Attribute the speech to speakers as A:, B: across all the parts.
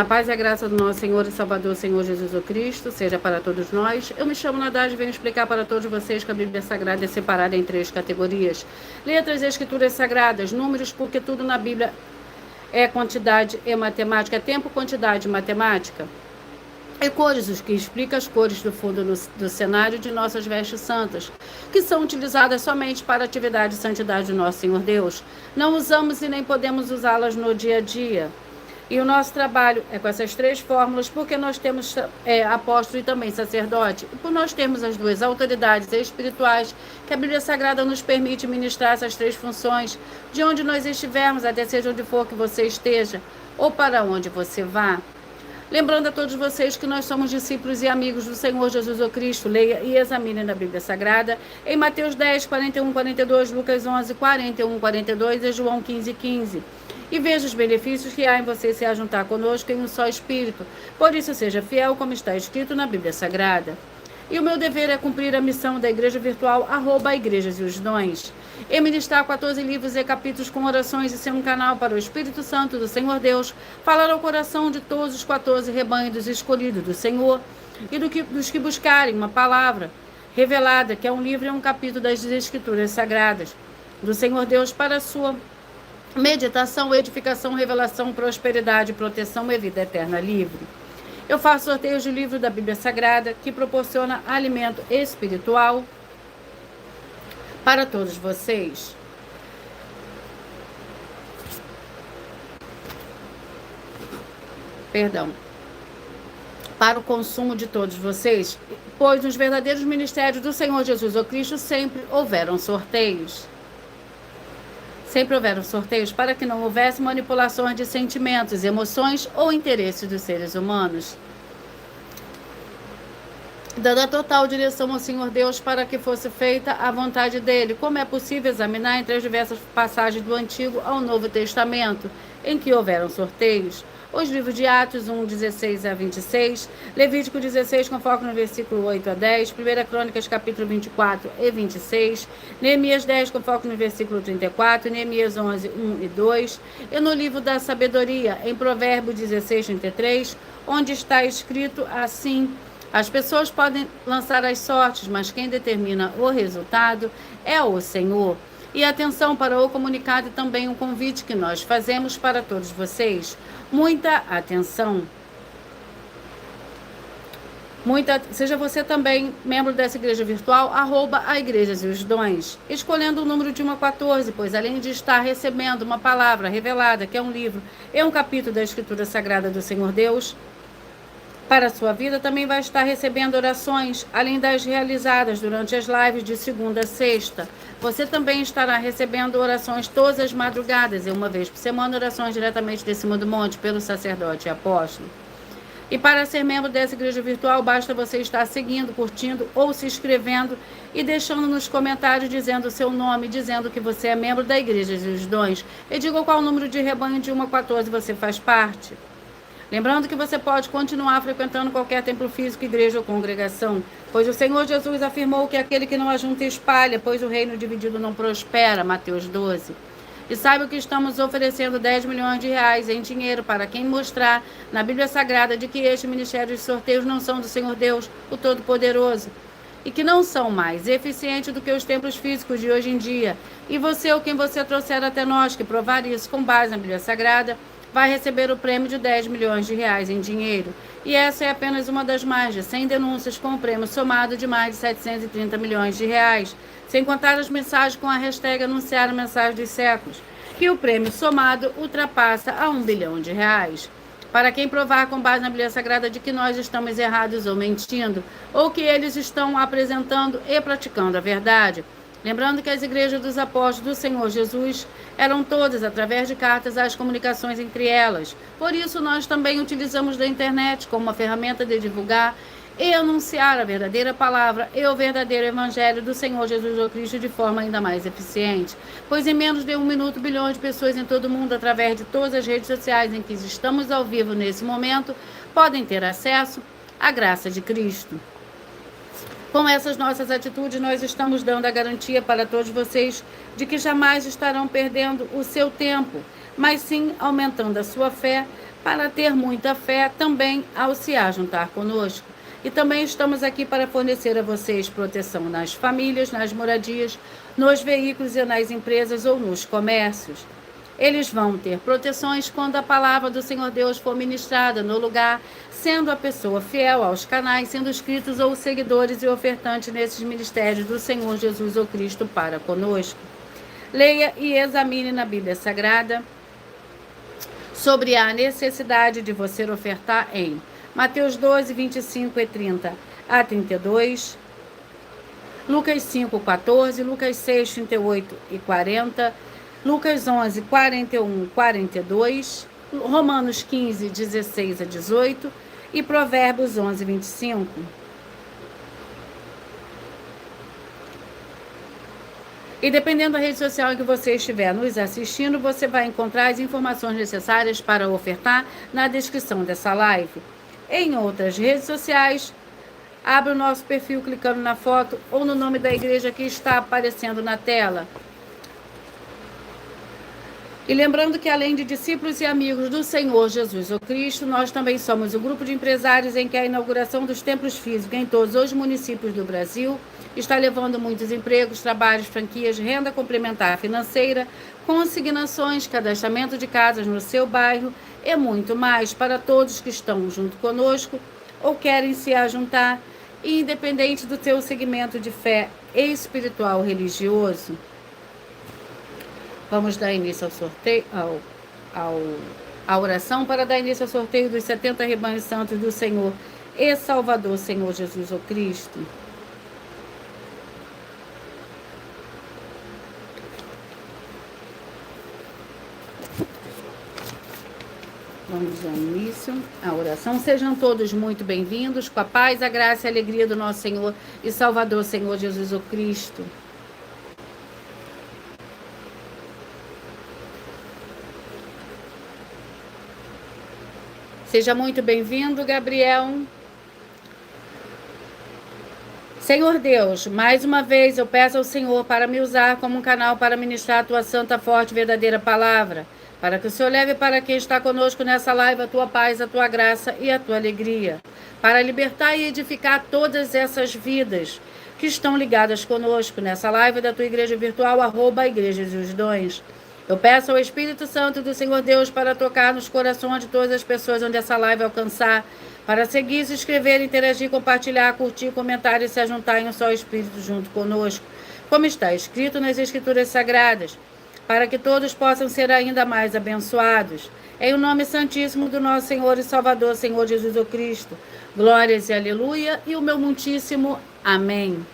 A: A paz e a graça do nosso Senhor e Salvador, Senhor Jesus Cristo, seja para todos nós. Eu me chamo Nadage e venho explicar para todos vocês que a Bíblia Sagrada é separada em 3 categorias. Letras e escrituras sagradas, números, porque tudo na Bíblia é quantidade e matemática, é tempo, quantidade e matemática. E cores, os que explica as cores do fundo do cenário de nossas vestes santas, que são utilizadas somente para a atividade e santidade do nosso Senhor Deus. Não usamos e nem podemos usá-las no dia a dia. E o nosso trabalho é com essas 3 fórmulas, porque nós temos apóstolo e também sacerdote, e por nós termos as 2 autoridades espirituais, que a Bíblia Sagrada nos permite ministrar essas 3 funções, de onde nós estivermos, até seja onde for que você esteja, ou para onde você vá. Lembrando a todos vocês que nós somos discípulos e amigos do Senhor Jesus Cristo. Leia e examine na Bíblia Sagrada, em Mateus 10, 41, 42, Lucas 11, 41, 42 e João 15, 15. E veja os benefícios que há em você se ajuntar conosco em um só Espírito. Por isso, seja fiel, como está escrito na Bíblia Sagrada. E o meu dever é cumprir a missão da Igreja Virtual, @Igrejas e os Dons. E ministrar 14 livros e capítulos com orações e ser um canal para o Espírito Santo do Senhor Deus, falar ao coração de todos os 14 rebanhos dos escolhidos do Senhor e dos que buscarem uma palavra revelada, que é um livro e um capítulo das Escrituras Sagradas do Senhor Deus para a sua meditação, edificação, revelação, prosperidade, proteção e vida eterna livre. Eu faço sorteios de livro da Bíblia Sagrada que proporciona alimento espiritual para todos vocês. Para o consumo de todos vocês, pois nos verdadeiros ministérios do Senhor Jesus Cristo sempre houveram sorteios. Sempre houveram sorteios para que não houvesse manipulações de sentimentos, emoções ou interesses dos seres humanos. Dando a total direção ao Senhor Deus para que fosse feita a vontade dele, como é possível examinar entre as diversas passagens do Antigo ao Novo Testamento, em que houveram sorteios. Os livros de Atos 1, 16 a 26, Levítico 16, com foco no versículo 8 a 10, 1 Crônicas, capítulo 24 e 26, Neemias 10, com foco no versículo 34, Neemias 11, 1 e 2, e no livro da Sabedoria, em Provérbios 16, 33, onde está escrito assim: as pessoas podem lançar as sortes, mas quem determina o resultado é o Senhor. E atenção para o comunicado e também um convite que nós fazemos para todos vocês. Muita atenção. Seja você também membro dessa igreja virtual, @Igrejas e os Dons, escolhendo o número de 1 a 14, pois além de estar recebendo uma palavra revelada, que é um livro e um capítulo da Escritura Sagrada do Senhor Deus, para a sua vida, também vai estar recebendo orações, além das realizadas durante as lives de segunda a sexta. Você também estará recebendo orações todas as madrugadas e uma vez por semana orações diretamente de cima do monte pelo sacerdote e apóstolo. E para ser membro dessa igreja virtual, basta você estar seguindo, curtindo ou se inscrevendo e deixando nos comentários dizendo o seu nome, dizendo que você é membro da Igreja dos Dons. E diga qual número de rebanho de 1 a 14 você faz parte. Lembrando que você pode continuar frequentando qualquer templo físico, igreja ou congregação, pois o Senhor Jesus afirmou que aquele que não ajunta espalha, pois o reino dividido não prospera, Mateus 12. E saiba que estamos oferecendo 10 milhões de reais em dinheiro para quem mostrar na Bíblia Sagrada de que este ministério de sorteios não são do Senhor Deus, o Todo-Poderoso, e que não são mais eficientes do que os templos físicos de hoje em dia. E você ou quem você trouxer até nós que provar isso com base na Bíblia Sagrada, vai receber o prêmio de 10 milhões de reais em dinheiro. E essa é apenas uma das mais de 100 denúncias com o prêmio somado de mais de 730 milhões de reais, sem contar as mensagens com a hashtag Anunciar a Mensagem dos Séculos, que o prêmio somado ultrapassa a 1 bilhão de reais. Para quem provar com base na Bíblia Sagrada de que nós estamos errados ou mentindo, ou que eles estão apresentando e praticando a verdade. Lembrando que as igrejas dos apóstolos do Senhor Jesus eram todas através de cartas as comunicações entre elas. Por isso, nós também utilizamos da internet como uma ferramenta de divulgar e anunciar a verdadeira palavra e o verdadeiro evangelho do Senhor Jesus Cristo de forma ainda mais eficiente. Pois em menos de 1 minuto, bilhões de pessoas em todo o mundo, através de todas as redes sociais em que estamos ao vivo nesse momento, podem ter acesso à graça de Cristo. Com essas nossas atitudes, nós estamos dando a garantia para todos vocês de que jamais estarão perdendo o seu tempo, mas sim aumentando a sua fé para ter muita fé também ao se ajuntar conosco. E também estamos aqui para fornecer a vocês proteção nas famílias, nas moradias, nos veículos e nas empresas ou nos comércios. Eles vão ter proteções quando a palavra do Senhor Deus for ministrada no lugar, sendo a pessoa fiel aos canais, sendo inscritos ou seguidores e ofertantes nesses ministérios do Senhor Jesus ou Cristo para conosco. Leia e examine na Bíblia Sagrada sobre a necessidade de você ofertar em Mateus 12, 25 e 30 a 32, Lucas 5, 14, Lucas 6, 38 e 40, Lucas 11, 41, 42, Romanos 15, 16 a 18 e Provérbios 11, 25. E dependendo da rede social em que você estiver nos assistindo, você vai encontrar as informações necessárias para ofertar na descrição dessa live. Em outras redes sociais, abra o nosso perfil clicando na foto ou no nome da igreja que está aparecendo na tela. E lembrando que além de discípulos e amigos do Senhor Jesus ou Cristo, nós também somos um grupo de empresários em que a inauguração dos templos físicos em todos os municípios do Brasil está levando muitos empregos, trabalhos, franquias, renda complementar financeira, consignações, cadastramento de casas no seu bairro e muito mais para todos que estão junto conosco ou querem se ajuntar, independente do seu segmento de fé espiritual religioso. Vamos dar início ao sorteio, à oração para dar início ao sorteio dos 70 rebanhos santos do Senhor e Salvador, Senhor Jesus o Cristo. Vamos dar início à oração. Sejam todos muito bem-vindos, com a paz, a graça e a alegria do nosso Senhor e Salvador, Senhor Jesus o Cristo. Seja muito bem-vindo, Gabriel. Senhor Deus, mais uma vez eu peço ao Senhor para me usar como um canal para ministrar a tua santa, forte e verdadeira palavra, para que o Senhor leve para quem está conosco nessa live a tua paz, a tua graça e a tua alegria, para libertar e edificar todas essas vidas que estão ligadas conosco nessa live da tua igreja virtual, @Igreja dos Dons. Eu peço ao Espírito Santo do Senhor Deus para tocar nos corações de todas as pessoas onde essa live alcançar, para seguir, se inscrever, interagir, compartilhar, curtir, comentar e se ajuntar em um só Espírito junto conosco, como está escrito nas Escrituras Sagradas, para que todos possam ser ainda mais abençoados. Em o nome santíssimo do nosso Senhor e Salvador, Senhor Jesus o Cristo. Glórias e aleluia e o meu muitíssimo amém.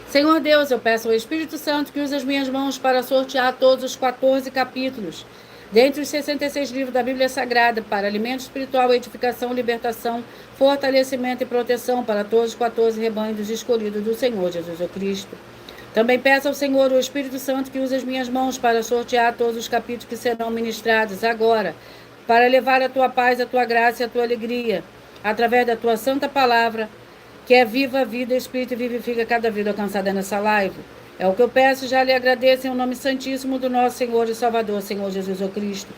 A: Senhor Deus, eu peço ao Espírito Santo que use as minhas mãos para sortear todos os 14 capítulos, dentre os 66 livros da Bíblia Sagrada, para alimento espiritual, edificação, libertação, fortalecimento e proteção para todos os 14 rebanhos dos escolhidos do Senhor Jesus o Cristo. Também peço ao Senhor, o Espírito Santo, que use as minhas mãos para sortear todos os capítulos que serão ministrados agora, para levar a tua paz, a tua graça e a tua alegria, através da tua santa palavra, que é viva, vida, espírito e vivifica cada vida alcançada nessa live. É o que eu peço e já lhe agradeço em nome santíssimo do nosso Senhor e Salvador, Senhor Jesus o Cristo.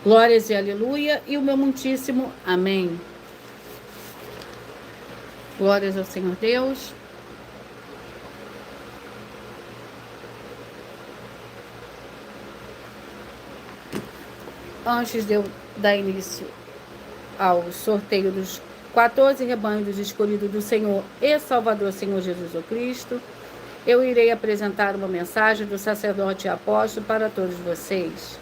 A: Glórias e aleluia e o meu muitíssimo amém. Glórias ao Senhor Deus. Antes de eu dar início ao sorteio dos 14 rebanhos dos escolhidos do Senhor e Salvador, Senhor Jesus o Cristo, eu irei apresentar uma mensagem do sacerdote e apóstolo para todos vocês.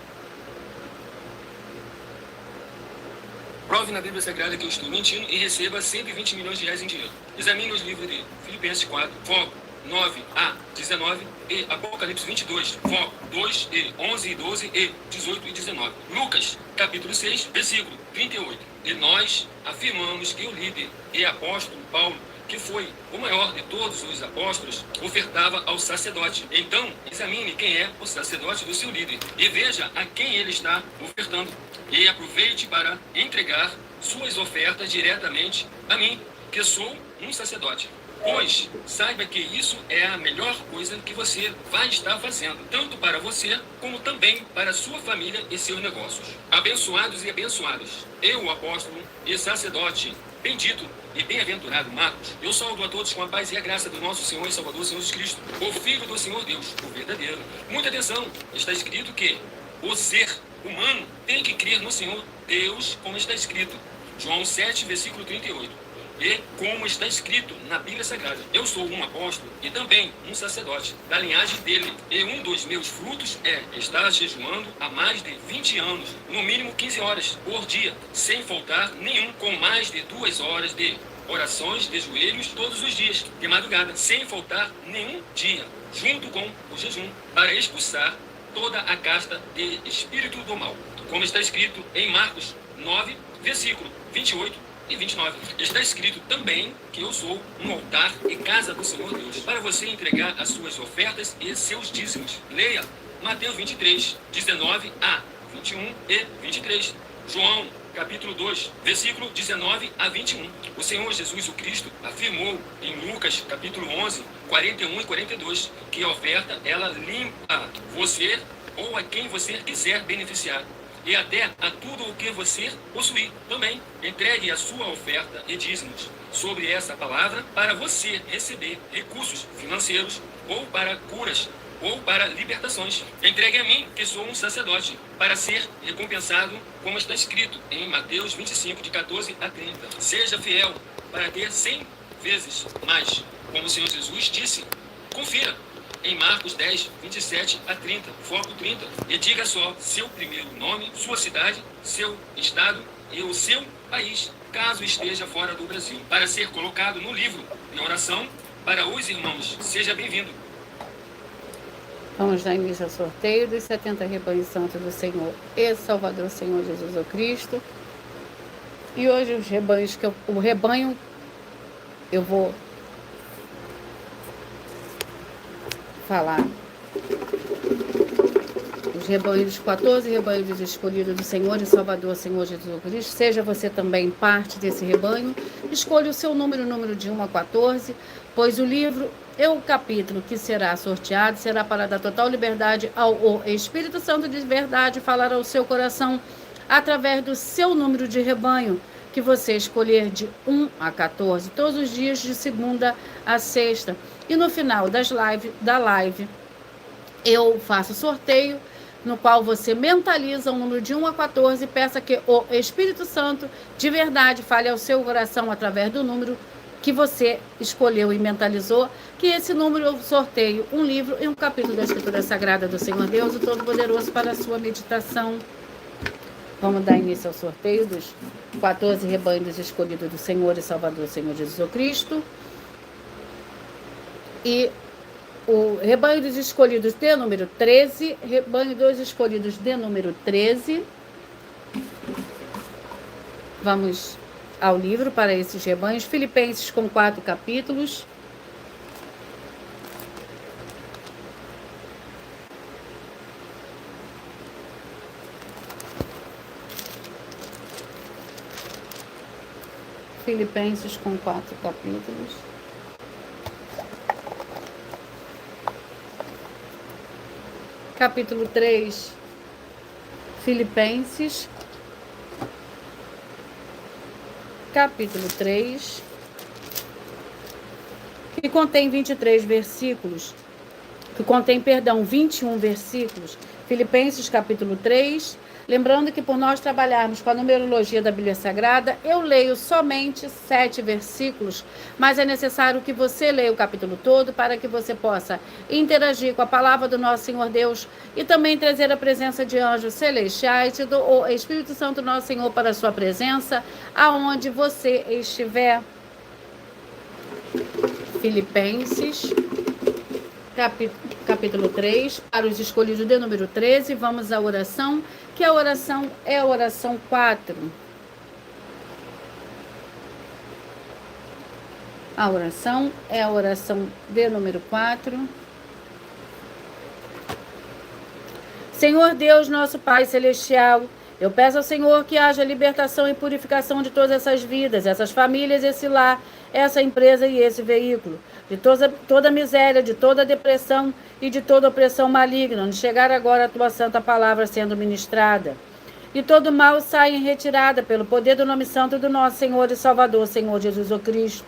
B: Prove na Bíblia Sagrada que eu estou mentindo e receba 120 milhões de reais em dinheiro. Examine os livros de Filipenses 4, foco 9 a 19 e Apocalipse 22, foco 2 e 11 e 12 e 18 e 19. Lucas, capítulo 6, versículo 38. E nós afirmamos que o líder e apóstolo Paulo, que foi o maior de todos os apóstolos, ofertava ao sacerdote. Então, examine quem é o sacerdote do seu líder e veja a quem ele está ofertando. E aproveite para entregar suas ofertas diretamente a mim, que sou um sacerdote. Pois saiba que isso é a melhor coisa que você vai estar fazendo, tanto para você como também para sua família e seus negócios. Abençoados e abençoadas, eu, o apóstolo e sacerdote bendito e bem-aventurado Marcos, eu saúdo a todos com a paz e a graça do nosso Senhor e Salvador Jesus Cristo, o Filho do Senhor Deus, o verdadeiro. Muita atenção, está escrito que o ser humano tem que crer no Senhor Deus, como está escrito. João 7, versículo 38. E como está escrito na Bíblia Sagrada, eu sou um apóstolo e também um sacerdote da linhagem dele. E um dos meus frutos é estar jejuando há mais de 20 anos, no mínimo 15 horas por dia, sem faltar nenhum, com mais de 2 horas de orações de joelhos todos os dias, de madrugada, sem faltar nenhum dia, junto com o jejum, para expulsar toda a casta de espírito do mal. Como está escrito em Marcos 9, versículo 28 e 29. Está escrito também que eu sou um altar e casa do Senhor Deus, para você entregar as suas ofertas e seus dízimos. Leia Mateus 23, 19 a 21 e 23. João, capítulo 2, versículo 19 a 21. O Senhor Jesus o Cristo afirmou em Lucas, capítulo 11, 41 e 42, que a oferta, ela limpa você ou a quem você quiser beneficiar, e até a tudo o que você possuir. Também entregue a sua oferta e dízimos sobre essa palavra para você receber recursos financeiros, ou para curas, ou para libertações. Entregue a mim, que sou um sacerdote, para ser recompensado, como está escrito em Mateus 25, de 14 a 30. Seja fiel para ter 100 vezes mais, como o Senhor Jesus disse. Confira em Marcos 10, 27 a 30, foco 30, e diga só seu primeiro nome, sua cidade, seu estado e o seu país, caso esteja fora do Brasil, para ser colocado no livro de oração para os irmãos. Seja bem-vindo.
A: Vamos dar início ao sorteio dos 70 rebanhos santos do Senhor e Salvador Senhor Jesus Cristo. E hoje os rebanhos o rebanho eu vou falar. Os rebanhos, 14 rebanhos escolhidos do Senhor e Salvador Senhor Jesus Cristo. Seja você também parte desse rebanho. Escolha o seu número de 1 a 14, pois o livro e o capítulo que será sorteado será para dar total liberdade ao Espírito Santo de verdade falar ao seu coração através do seu número de rebanho, que você escolher de 1 a 14, todos os dias de segunda a sexta. E no final da live, eu faço sorteio, no qual você mentaliza o número de 1 a 14 e peça que o Espírito Santo de verdade fale ao seu coração através do número que você escolheu e mentalizou, que esse número eu sorteio um livro e um capítulo da Escritura Sagrada do Senhor Deus, o Todo-Poderoso, para a sua meditação. Vamos dar início ao sorteio dos 14 rebanhos escolhidos do Senhor e Salvador Senhor Jesus Cristo. E o rebanho dos escolhidos de número 13, rebanho dos escolhidos de número 13. Vamos ao livro para esses rebanhos, Filipenses com 4 capítulos. Filipenses com 4 capítulos. Capítulo 3, Filipenses. Capítulo 3, que contém 23 versículos, 21 versículos. Filipenses capítulo 3. Lembrando que por nós trabalharmos com a numerologia da Bíblia Sagrada, eu leio somente 7 versículos, mas é necessário que você leia o capítulo todo para que você possa interagir com a palavra do nosso Senhor Deus e também trazer a presença de anjos celestiais e do Espírito Santo nosso Senhor para a sua presença, aonde você estiver. Filipenses capítulo 3, para os escolhidos de número 13, vamos à oração, que a oração é a oração 4. A oração é a oração de número 4. Senhor Deus, nosso Pai Celestial, Eu peço ao Senhor que haja libertação e purificação de todas essas vidas, essas famílias, esse lar, essa empresa e esse veículo, de toda miséria, de toda depressão e de toda opressão maligna, onde chegar agora a tua santa palavra sendo ministrada. E todo mal sai em retirada pelo poder do nome santo do nosso Senhor e Salvador, Senhor Jesus o Cristo.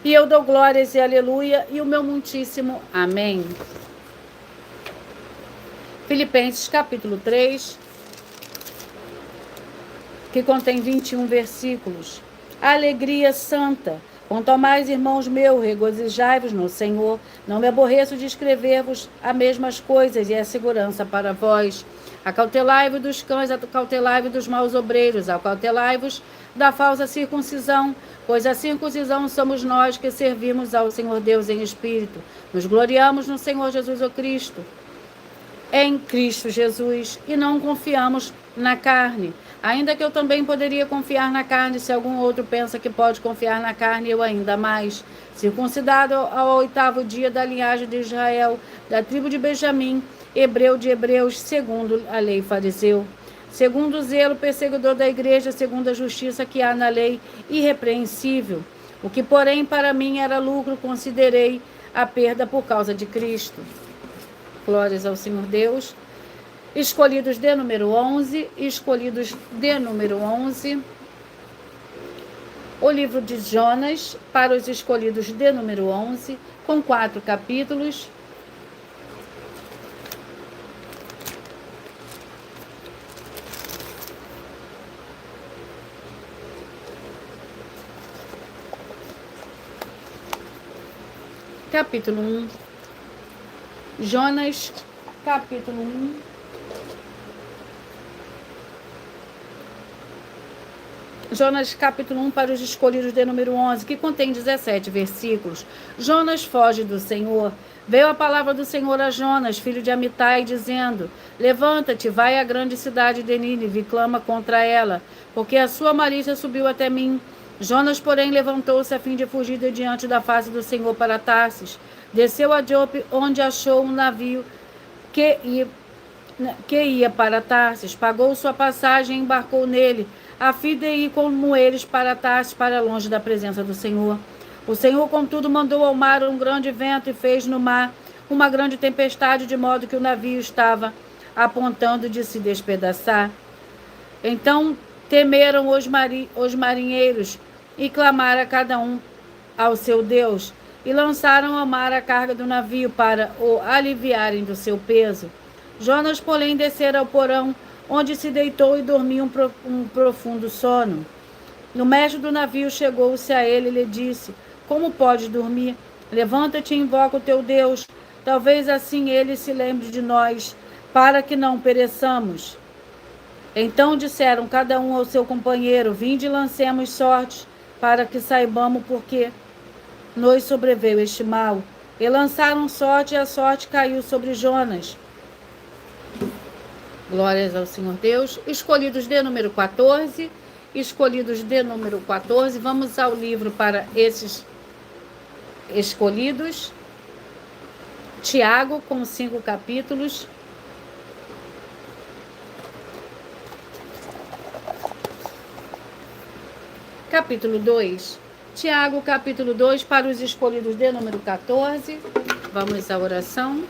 A: E eu dou glórias e aleluia e o meu muitíssimo amém. Filipenses capítulo 3, que contém 21 versículos. A alegria santa. Quanto ao mais, irmãos meus, regozijai-vos no Senhor. Não me aborreço de escrever-vos as mesmas coisas, e é segurança para vós. Acautelai-vos dos cães, acautelai-vos dos maus obreiros, acautelai-vos da falsa circuncisão, pois a circuncisão somos nós que servimos ao Senhor Deus em espírito. Nos gloriamos no Senhor Jesus o Cristo, em Cristo Jesus, e não confiamos na carne. Ainda que eu também poderia confiar na carne, se algum outro pensa que pode confiar na carne, eu ainda mais. Circuncidado ao 8º dia da linhagem de Israel, da tribo de Benjamim, hebreu de hebreus, segundo a lei fariseu. Segundo o zelo, perseguidor da igreja, segundo a justiça que há na lei, irrepreensível. O que, porém, para mim era lucro, considerei a perda por causa de Cristo. Glórias ao Senhor Deus. Escolhidos de número 11, escolhidos de número 11. O livro de Jonas, para os escolhidos de número 11, com 4 capítulos. Capítulo 1. Jonas, capítulo 1. Jonas, capítulo 1, para os escolhidos de número 11, que contém 17 versículos. Jonas foge do Senhor. Veio a palavra do Senhor a Jonas, filho de Amitai, dizendo: Levanta-te, vai à grande cidade de Nínive e clama contra ela, porque a sua malícia subiu até mim. Jonas, porém, levantou-se a fim de fugir de diante da face do Senhor para Tarsis. Desceu a Jope, onde achou um navio que ia para Tarsis. Pagou sua passagem e embarcou nele, a fim de ir como eles para Tarsis, para longe da presença do Senhor. O Senhor, contudo, mandou ao mar um grande vento e fez no mar uma grande tempestade, de modo que o navio estava apontando de se despedaçar. Então temeram os marinheiros e clamaram a cada um ao seu Deus, e lançaram ao mar a carga do navio para o aliviarem do seu peso. Jonas, porém, descera ao porão, onde se deitou e dormiu um profundo sono. O mestre do navio chegou-se a ele e lhe disse: Como podes dormir? Levanta-te e invoca o teu Deus. Talvez assim ele se lembre de nós, para que não pereçamos. Então disseram cada um ao seu companheiro: Vinde e lancemos sorte, para que saibamos por que nos sobreveio este mal. E lançaram sorte, e a sorte caiu sobre Jonas. Glórias ao Senhor Deus. Escolhidos de número 14. Escolhidos de número 14. Vamos ao livro para esses escolhidos. Tiago, com 5 capítulos. Capítulo 2. Tiago, capítulo 2, para os escolhidos de número 14. Vamos à oração.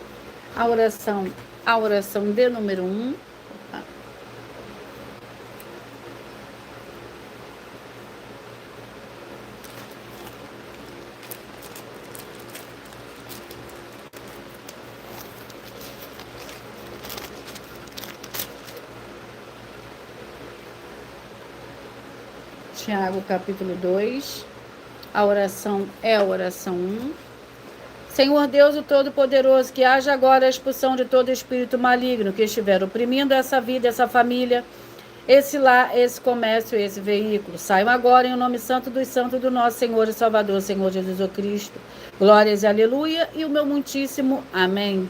A: A oração de número 1. Tiago, capítulo 2. A oração é a oração 1. Senhor Deus, o Todo-Poderoso, que haja agora a expulsão de todo espírito maligno que estiver oprimindo essa vida, essa família, esse lar, esse comércio, esse veículo. Saiam agora em nome santo dos santos do nosso Senhor e Salvador, Senhor Jesus o Cristo. Glórias e aleluia e o meu muitíssimo amém.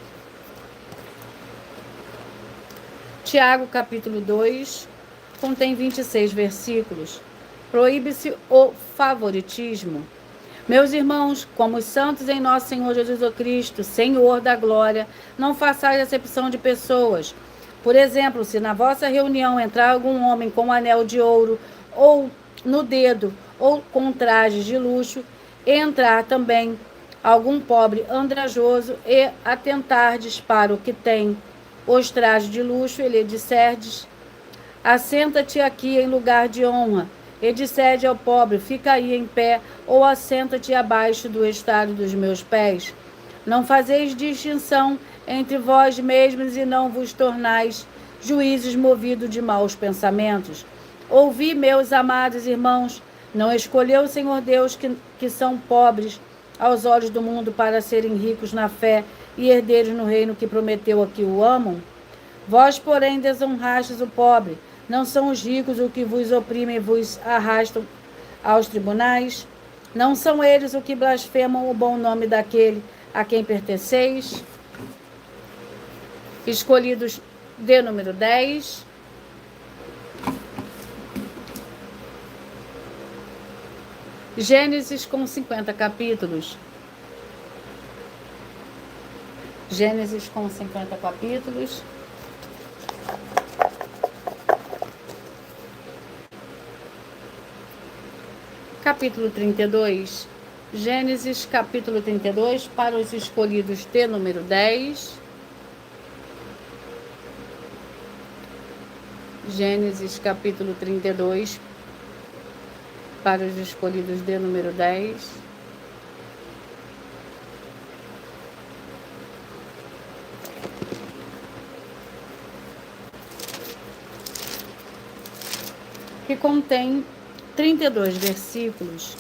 A: Tiago, capítulo 2, contém 26 versículos. Proíbe-se o favoritismo. Meus irmãos, como os santos em nosso Senhor Jesus Cristo, Senhor da glória, não façais acepção de pessoas. Por exemplo, se na vossa reunião entrar algum homem com um anel de ouro ou no dedo ou com trajes de luxo, e entrar também algum pobre andrajoso e atentardes para o que tem os trajes de luxo, e lhe disserdes: assenta-te aqui em lugar de honra, e dissede ao pobre: fica aí em pé, ou assenta-te abaixo do estrado dos meus pés. Não fazeis distinção entre vós mesmos e não vos tornais juízes movidos de maus pensamentos. Ouvi, meus amados irmãos, não escolheu o Senhor Deus que são pobres aos olhos do mundo para serem ricos na fé e herdeiros no reino que prometeu a que o amam? Vós, porém, desonrastes o pobre. Não são os ricos o que vos oprimem e vos arrastam aos tribunais? Não são eles o que blasfemam o bom nome daquele a quem pertenceis? Escolhidos de número 10. Gênesis com 50 capítulos. Gênesis com 50 capítulos. Capítulo 32. Gênesis capítulo 32 para os escolhidos de número 10. Gênesis capítulo 32 para os escolhidos de número 10. Que contém 32 versículos.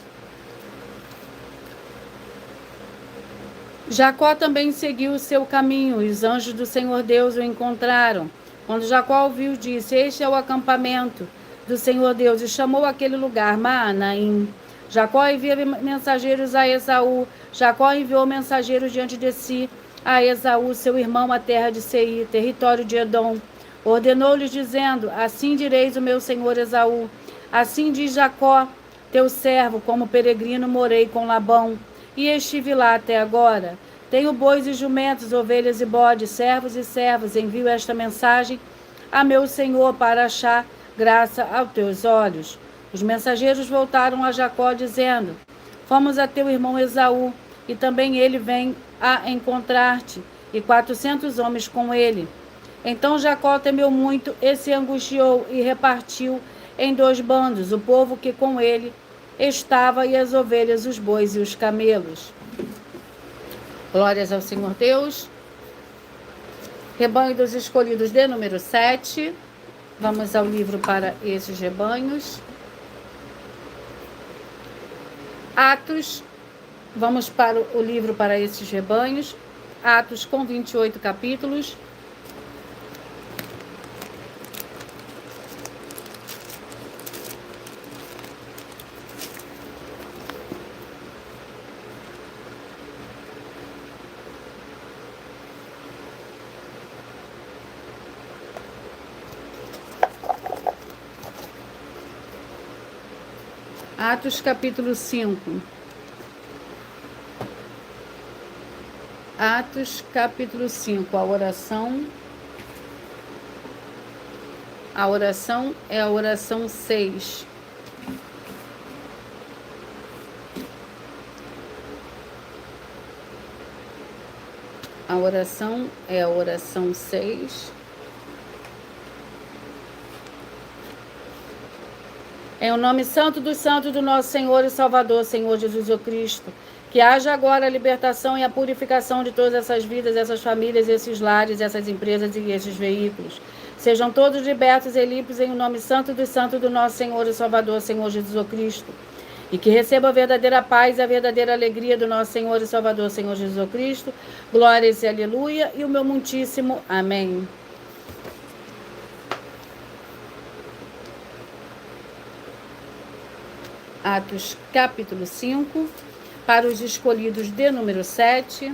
A: Jacó também seguiu o seu caminho, e os anjos do Senhor Deus o encontraram. Quando Jacó ouviu, disse: este é o acampamento do Senhor Deus, e chamou aquele lugar Maanaim. Jacó envia mensageiros a Esaú. Jacó enviou mensageiros diante de si a Esaú, seu irmão, a terra de Seir, território de Edom. Ordenou-lhes, dizendo: assim direis o meu senhor Esaú: assim diz Jacó, teu servo, como peregrino morei com Labão, e estive lá até agora. Tenho bois e jumentos, ovelhas e bodes, servos e servas. Envio esta mensagem a meu senhor para achar graça aos teus olhos. Os mensageiros voltaram a Jacó, dizendo: fomos a teu irmão Esaú, e também ele vem a encontrar-te, e 400 homens com ele. Então Jacó temeu muito e se angustiou, e repartiu em 2 bandos o povo que com ele estava, e as ovelhas, os bois e os camelos. Glórias ao Senhor Deus. Rebanho dos escolhidos de número 7. Vamos ao livro para esses rebanhos. Atos. Vamos para o livro para esses rebanhos. Atos com 28 capítulos. Atos capítulo 5. Atos capítulo 5, a oração. A oração é a oração 6. A oração é a oração 6. Em o nome santo dos santos do nosso Senhor e Salvador, Senhor Jesus Cristo, que haja agora a libertação e a purificação de todas essas vidas, essas famílias, esses lares, essas empresas e esses veículos. Sejam todos libertos e limpos em o nome santo dos santos do nosso Senhor e Salvador, Senhor Jesus Cristo. E que receba a verdadeira paz e a verdadeira alegria do nosso Senhor e Salvador, Senhor Jesus Cristo. Glórias e aleluia, e o meu muitíssimo amém. Atos capítulo 5, para os escolhidos de número 7.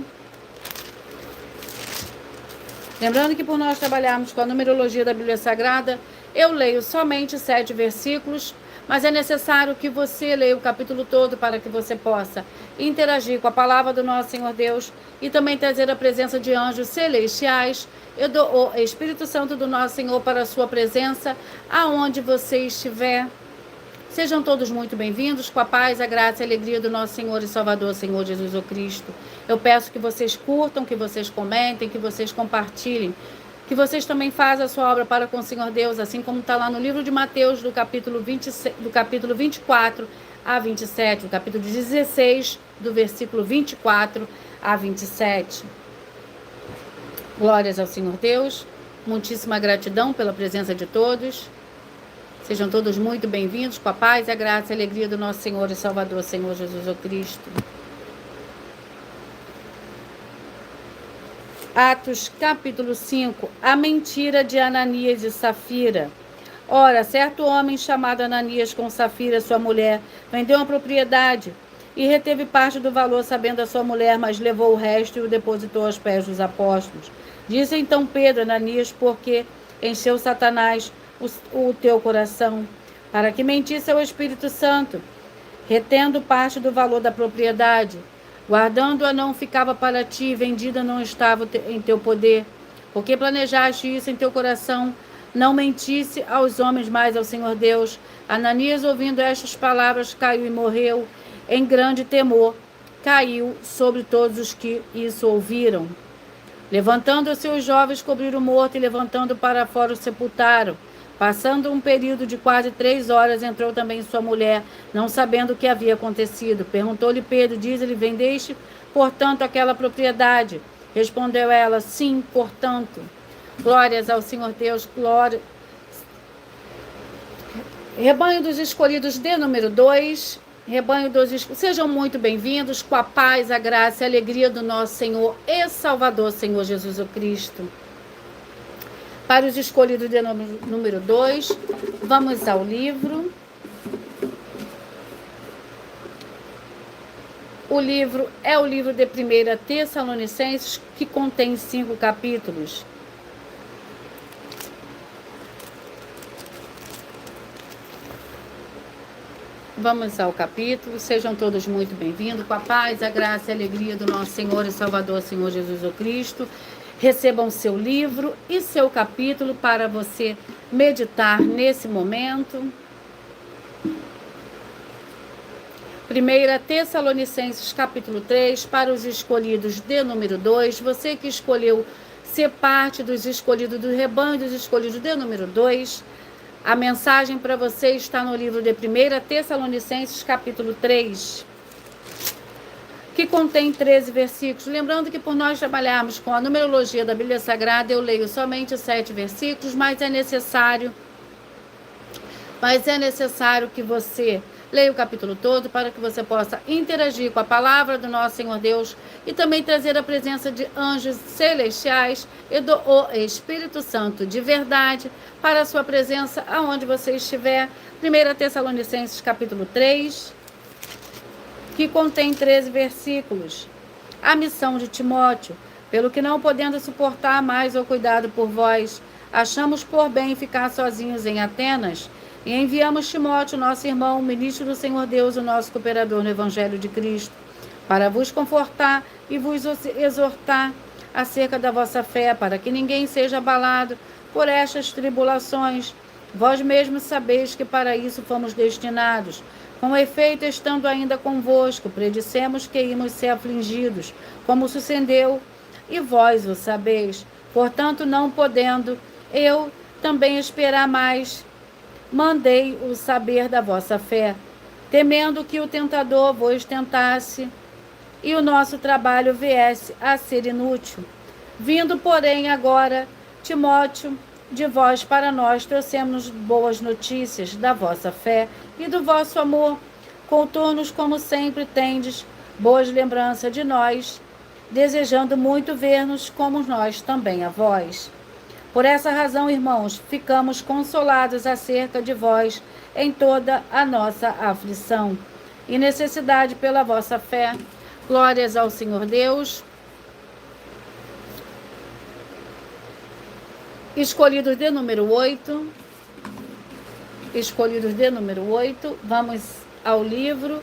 A: Lembrando que por nós trabalharmos com a numerologia da Bíblia Sagrada, Eu leio somente 7 versículos, mas é necessário que você leia o capítulo todo para que você possa interagir com a palavra do nosso Senhor Deus e também trazer a presença de anjos celestiais e do Espírito Santo do nosso Senhor para a sua presença, aonde você estiver. Sejam todos muito bem-vindos, com a paz, a graça e a alegria do nosso Senhor e Salvador, Senhor Jesus o Cristo. Eu peço que vocês curtam, que vocês comentem, que vocês compartilhem, que vocês também façam a sua obra para com o Senhor Deus, assim como está lá no livro de Mateus, do capítulo 24 a 27, do capítulo 16, do versículo 24 a 27. Glórias ao Senhor Deus, muitíssima gratidão pela presença de todos. Sejam todos muito bem-vindos, com a paz, a graça e a alegria do nosso Senhor e Salvador, Senhor Jesus o Cristo. Atos, capítulo 5, a mentira de Ananias e Safira. Ora, certo homem chamado Ananias com Safira, sua mulher, vendeu uma propriedade e reteve parte do valor, sabendo a sua mulher, mas levou o resto e o depositou aos pés dos apóstolos. Disse então Pedro, Ananias, porque encheu Satanás o teu coração, para que mentisse ao Espírito Santo, retendo parte do valor da propriedade. Guardando-a não ficava para ti, vendida não estava em teu poder. Porque planejaste isso em teu coração, não mentisse aos homens, mas ao Senhor Deus. Ananias, ouvindo estas palavras, caiu e morreu em grande temor. Caiu sobre todos os que isso ouviram. Levantando-se os jovens, cobriram o morto e levantando para fora o sepultaram. Passando um período de quase 3 horas, entrou também sua mulher, não sabendo o que havia acontecido. Perguntou-lhe Pedro, diz-lhe, vendeste, portanto, aquela propriedade? Respondeu ela, sim, portanto. Glórias ao Senhor Deus, glória. Rebanho dos escolhidos de número 2. Sejam muito bem-vindos, com a paz, a graça e a alegria do nosso Senhor e Salvador, Senhor Jesus o Cristo. Para os escolhidos de número 2, vamos ao livro. O livro é o livro de 1 Tessalonicenses, que contém 5 capítulos. Vamos ao capítulo. Sejam todos muito bem-vindos, com a paz, a graça e a alegria do nosso Senhor e Salvador, Senhor Jesus o Cristo. Recebam seu livro e seu capítulo para você meditar nesse momento. 1 Tessalonicenses capítulo 3, para os escolhidos de número 2. Você que escolheu ser parte dos escolhidos do rebanho dos escolhidos de número 2, a mensagem para você está no livro de 1 Tessalonicenses capítulo 3. Que contém 13 versículos. Lembrando que por nós trabalharmos com a numerologia da Bíblia Sagrada, eu leio somente 7 versículos, mas é necessário que você leia o capítulo todo para que você possa interagir com a palavra do nosso Senhor Deus e também trazer a presença de anjos celestiais e do Espírito Santo de verdade para a sua presença aonde você estiver. 1 Tessalonicenses capítulo 3, que contém 13 versículos. A missão de Timóteo. Pelo que não podendo suportar mais o cuidado por vós, achamos por bem ficar sozinhos em Atenas e enviamos Timóteo, nosso irmão, ministro do Senhor Deus, o nosso cooperador no Evangelho de Cristo, para vos confortar e vos exortar acerca da vossa fé, para que ninguém seja abalado por estas tribulações. Vós mesmos sabeis que para isso fomos destinados. Com efeito, estando ainda convosco, predissemos que íamos ser afligidos, como sucedeu, e vós o sabeis. Portanto, não podendo eu também esperar mais, mandei o saber da vossa fé, temendo que o tentador vos tentasse e o nosso trabalho viesse a ser inútil. Vindo, porém, agora, Timóteo, de vós para nós trouxemos boas notícias da vossa fé e do vosso amor. Contornos, como sempre, tendes boas lembranças de nós, desejando muito ver-nos como nós também a vós. Por essa razão, irmãos, ficamos consolados acerca de vós em toda a nossa aflição e necessidade pela vossa fé. Glórias ao Senhor Deus. Escolhidos de número 8. escolhidos de número 8. Vamos ao livro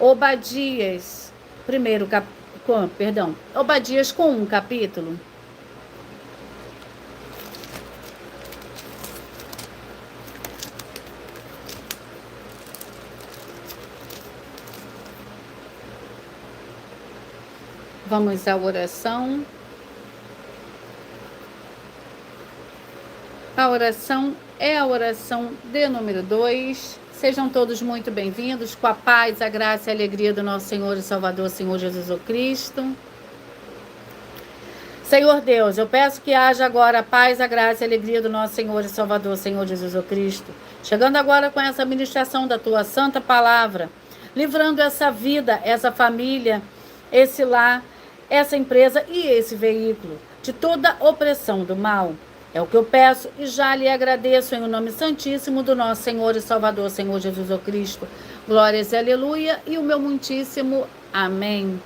A: Obadias, Obadias com um capítulo. Vamos à oração. A oração é a oração de número 2. Sejam todos muito bem-vindos, com a paz, a graça e a alegria do nosso Senhor e Salvador, Senhor Jesus Cristo. Senhor Deus, eu peço que haja agora a paz, a graça e a alegria do nosso Senhor e Salvador, Senhor Jesus Cristo. Chegando agora com essa ministração da Tua Santa Palavra, livrando essa vida, essa família, esse lar, essa empresa e esse veículo de toda opressão do mal. É o que eu peço e já lhe agradeço em nome santíssimo do nosso Senhor e Salvador, Senhor Jesus Cristo. Glórias e aleluia e o meu muitíssimo amém.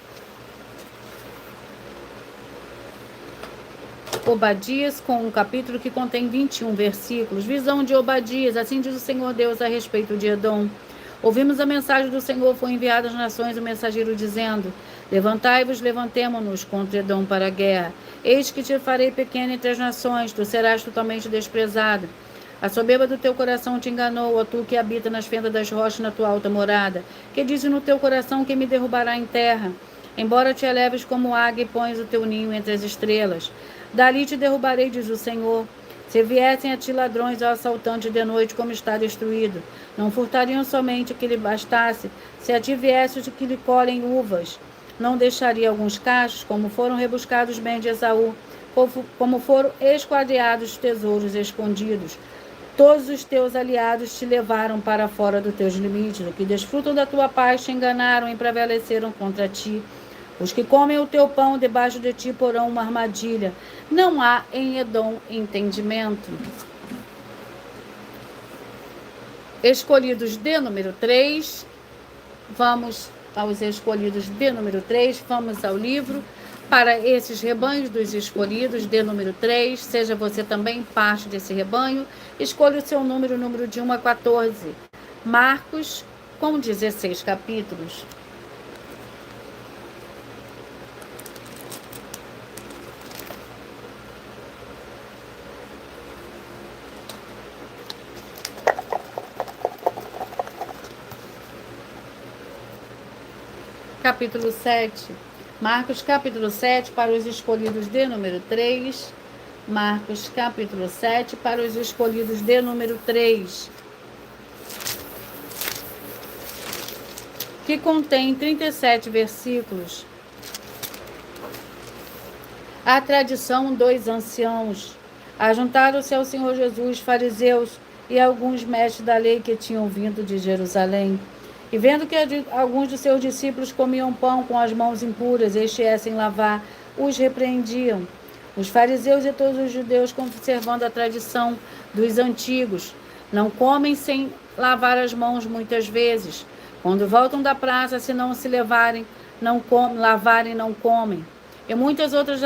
A: Obadias com um capítulo que contém 21 versículos. Visão de Obadias, assim diz o Senhor Deus a respeito de Edom. Ouvimos a mensagem do Senhor, foi enviada às nações o mensageiro dizendo: levantai-vos, levantemo-nos contra Edom para a guerra. Eis que te farei pequeno entre as nações, tu serás totalmente desprezado. A soberba do teu coração te enganou, ó tu que habita nas fendas das rochas na tua alta morada, que dizes no teu coração que me derrubará em terra. Embora te eleves como águia e pões o teu ninho entre as estrelas, dali te derrubarei, diz o Senhor. Se viessem a ti ladrões ou assaltantes de noite, como está destruído, não furtariam somente o que lhe bastasse, se a ti viesse o que lhe colhem uvas. Não deixaria alguns cachos, como foram rebuscados bens de Esaú, como foram esquadreados tesouros escondidos. Todos os teus aliados te levaram para fora dos teus limites. O que desfrutam da tua paz te enganaram e prevaleceram contra ti. Os que comem o teu pão debaixo de ti porão uma armadilha. Não há em Edom entendimento. Escolhidos de número 3. Vamos aos escolhidos de número 3. Vamos ao livro. Para esses rebanhos dos escolhidos de número 3, seja você também parte desse rebanho, escolha o seu número de 1 a 14. Marcos, com 16 capítulos. Capítulo 7. Marcos capítulo 7 para os escolhidos de número 3. Marcos capítulo 7 para os escolhidos de número 3. Que contém 37 versículos. A tradição dos anciãos. Ajuntaram-se ao Senhor Jesus fariseus e alguns mestres da lei que tinham vindo de Jerusalém. E vendo que alguns de seus discípulos comiam pão com as mãos impuras, sem lavar, os repreendiam. Os fariseus e todos os judeus, conservando a tradição dos antigos, não comem sem lavar as mãos muitas vezes. Quando voltam da praça, se não se lavarem, não comem. E muitas outras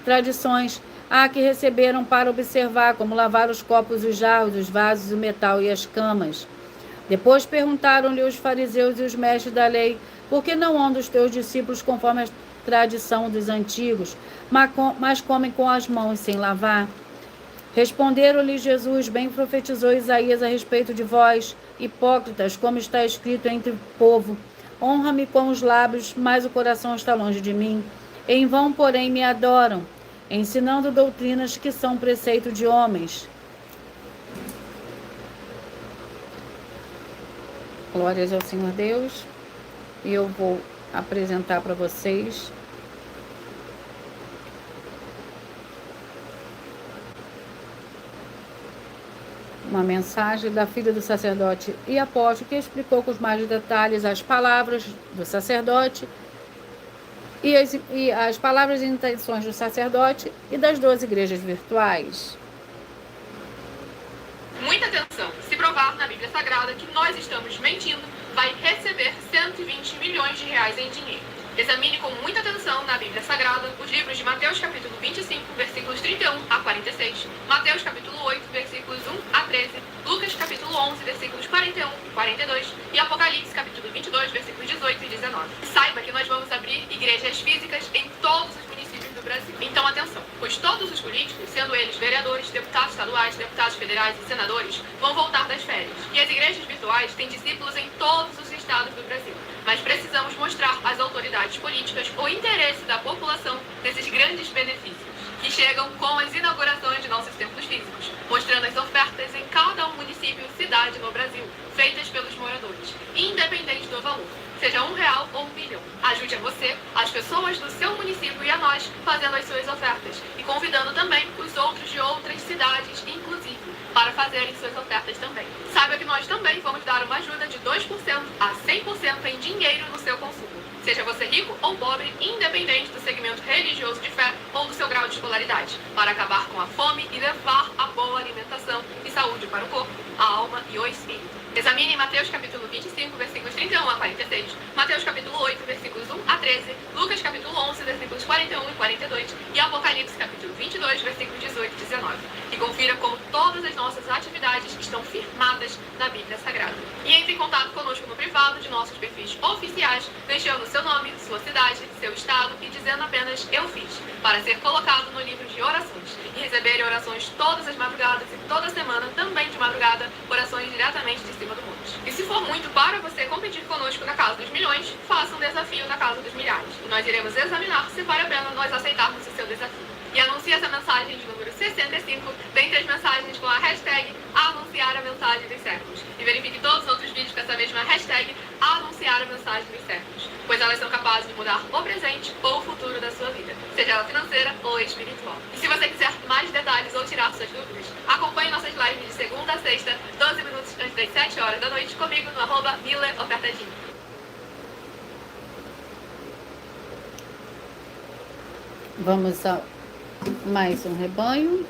A: tradições há que receberam para observar, como lavar os copos, os jarros, os vasos, o metal e as camas. Depois perguntaram-lhe os fariseus e os mestres da lei: por que não andam os teus discípulos conforme a tradição dos antigos, mas comem com as mãos sem lavar? Responderam-lhe Jesus: bem profetizou Isaías a respeito de vós, hipócritas, como está escrito entre o povo: honra-me com os lábios, mas o coração está longe de mim. Em vão, porém, me adoram, ensinando doutrinas que são preceito de homens. Glórias ao Senhor Deus. E eu vou apresentar para vocês uma mensagem da filha do sacerdote e apóstolo, que explicou com os mais detalhes as palavras do sacerdote e as palavras e intenções do sacerdote e das 12 igrejas virtuais.
C: Muita atenção! Se provar na Bíblia Sagrada que nós estamos mentindo, vai receber 120 milhões de reais em dinheiro. Examine com muita atenção na Bíblia Sagrada os livros de Mateus capítulo 25, versículos 31 a 46, Mateus capítulo 8, versículos 1 a 13, Lucas capítulo 11, versículos 41 e 42 e Apocalipse capítulo 22, versículos 18 e 19. Saiba que nós vamos abrir igrejas físicas em todos os municípios do Brasil. Então atenção, pois todos os políticos, sendo eles vereadores, deputados estaduais, deputados federais e senadores, vão voltar das férias. E as igrejas virtuais têm discípulos em todos os estados do Brasil. Mas precisamos mostrar às autoridades políticas o interesse da população nesses grandes benefícios, que chegam com as inaugurações de nossos templos físicos, mostrando as ofertas em cada município e cidade no Brasil, feitas pelos moradores, independente do valor, seja R$1 ou R$1 bilhão. Ajude a você, as pessoas do seu município e a nós, fazendo as suas ofertas, e convidando também os outros de outras cidades, inclusive, para fazerem suas ofertas também. Saiba que nós também vamos dar uma ajuda de 2% a 100% em dinheiro no seu consumo. Seja você rico ou pobre, independente do segmento religioso de fé ou do seu grau de escolaridade, para acabar com a fome e levar a boa alimentação e saúde para o corpo, a alma e o espírito. Examine Mateus capítulo 25, versículos 31 a 46, Mateus capítulo 8, versículos 1 a 13, Lucas capítulo 11, versículos 41 e 42 e Apocalipse capítulo 22, versículos 18 e 19. E confira como todas as nossas atividades estão firmadas na Bíblia Sagrada. E entre em contato conosco no privado de nossos perfis oficiais, deixando seu nome, sua cidade, seu estado e dizendo apenas "eu fiz", para ser colocado no livro de orações e receber orações todas as madrugadas e toda semana, também de madrugada, orações diretamente de cima do monte. E se for muito para você competir conosco na Casa dos Milhões, faça um desafio na Casa dos Milhares. E nós iremos examinar se vale a pena nós aceitarmos o seu desafio. E anuncie essa mensagem de número 65, dentre as mensagens com a hashtag Anunciar a Mensagem dos Séculos. E verifique todos os outros vídeos com essa mesma hashtag Anunciar a Mensagem dos Séculos, pois elas são capazes de mudar o presente ou o futuro da sua vida, seja ela financeira ou espiritual. E se você quiser mais detalhes ou tirar suas dúvidas, acompanhe nossas lives de segunda a sexta, 12 minutos antes das 7 horas da noite, comigo no @MillerOfertadinho.
A: Vamos a mais um rebanho.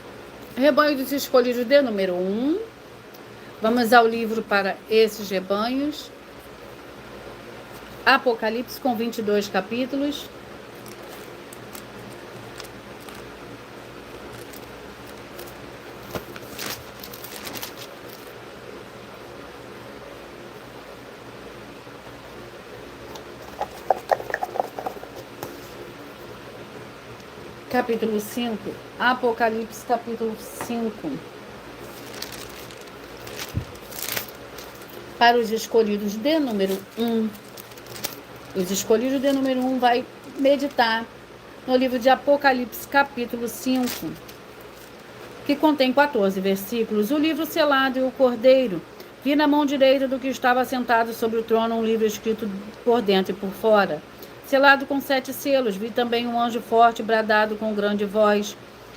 A: Rebanho dos escolhidos de número 1. Vamos ao livro para esses rebanhos. Apocalipse com 22 capítulos. Capítulo 5, Apocalipse capítulo 5. Para os escolhidos de número 1. Os escolhidos de número 1 vai meditar no livro de Apocalipse capítulo 5, que contém 14 versículos. O livro selado e o cordeiro. Vi na mão direita do que estava sentado sobre o trono um livro escrito por dentro e por fora, selado com 7 selos. Vi também um anjo forte bradado com grande voz: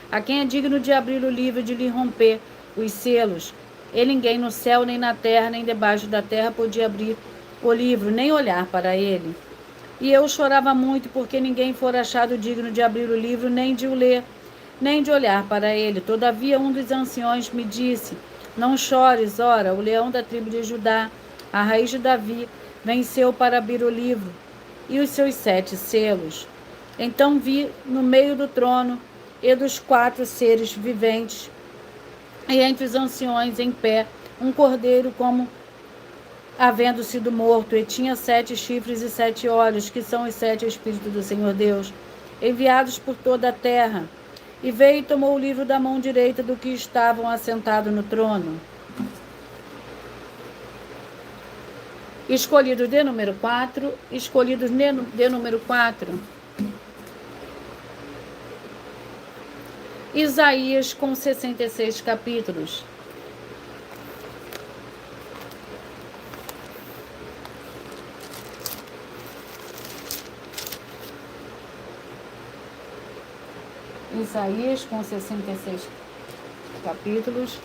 A: a quem é digno de abrir o livro e de lhe romper os selos? E ninguém no céu, nem na terra, nem debaixo da terra podia abrir o livro, nem olhar para ele. E eu chorava muito, porque ninguém fora achado digno de abrir o livro, nem de o ler, nem de olhar para ele. Todavia um dos anciões me disse: não chores, ora, o leão da tribo de Judá, a raiz de Davi, venceu para abrir o livro e os seus 7 selos. Então vi no meio do trono e dos 4 seres viventes, e entre os anciões em pé, um cordeiro como havendo sido morto, e tinha 7 chifres e 7 olhos, que são os 7 Espíritos do Senhor Deus, enviados por toda a terra. E veio e tomou o livro da mão direita do que estavam assentados no trono. Escolhidos de número 4, escolhidos de número 4. Isaías com 66 capítulos. Isaías com 66 capítulos.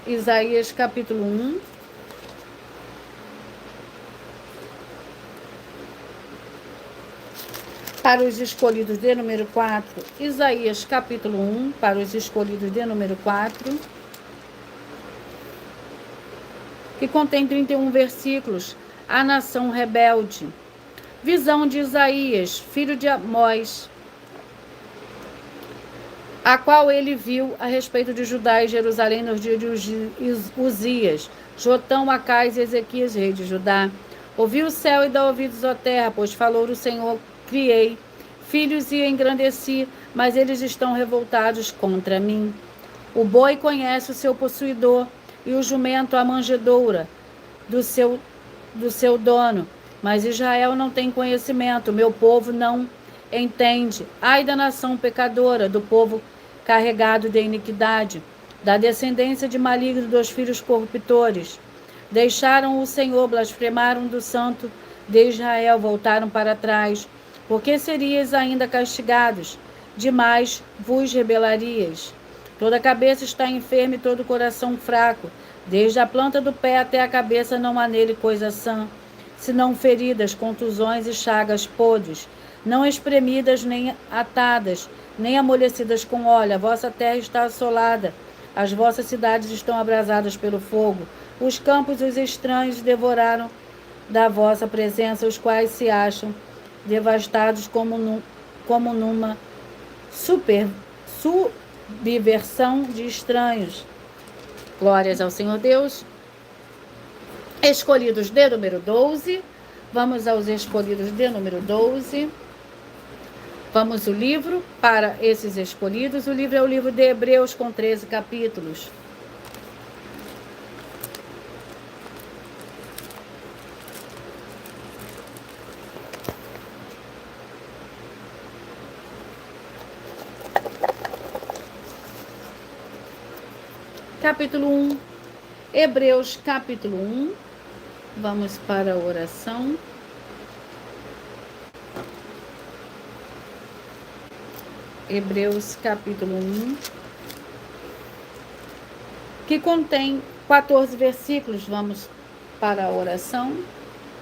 A: Isaías capítulo 1. Para os escolhidos de número 4, Isaías capítulo 1, para os escolhidos de número 4. que contém 31 versículos, a nação rebelde. Visão de Isaías, filho de Amós, a qual ele viu a respeito de Judá e Jerusalém nos dias de Uzias, Jotão, Acais e Ezequias, rei de Judá. Ouvi o céu e dá ouvidos à terra, pois falou o Senhor, criei filhos e engrandeci, mas eles estão revoltados contra mim. O boi conhece o seu possuidor, e o jumento a manjedoura do seu dono. Mas Israel não tem conhecimento, meu povo não entende. Ai da nação pecadora, do povo carregado de iniquidade, da descendência de maligno dos filhos corruptores. Deixaram o Senhor, blasfemaram do santo de Israel, voltaram para trás. Por que serias ainda castigados? Demais vos rebelarias. Toda a cabeça está enferma e todo o coração fraco. Desde a planta do pé até a cabeça não há nele coisa sã, senão feridas, contusões e chagas podres, não espremidas nem atadas, nem amolecidas com óleo. A vossa terra está assolada, as vossas cidades estão abrasadas pelo fogo. Os campos e os estranhos devoraram da vossa presença, os quais se acham devastados como numa subversão de estranhos. Glórias ao Senhor Deus. Escolhidos de número 12. Vamos aos escolhidos de número 12. Vamos o livro para esses escolhidos. O livro é o livro de Hebreus, com 13 capítulos. Capítulo 1. Hebreus, capítulo 1. Vamos para a oração. Hebreus, capítulo 1. Que contém 14 versículos. Vamos para a oração.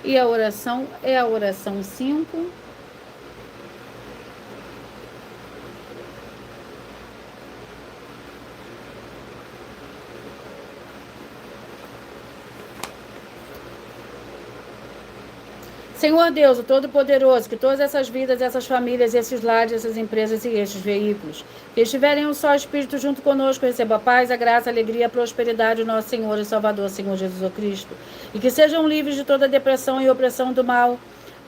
A: E a oração é a oração 5. Senhor Deus, o Todo-Poderoso, que todas essas vidas, essas famílias, esses lares, essas empresas e estes veículos, que estiverem um só Espírito junto conosco, receba a paz, a graça, a alegria, a prosperidade do nosso Senhor e Salvador, Senhor Jesus Cristo, e que sejam livres de toda depressão e opressão do mal,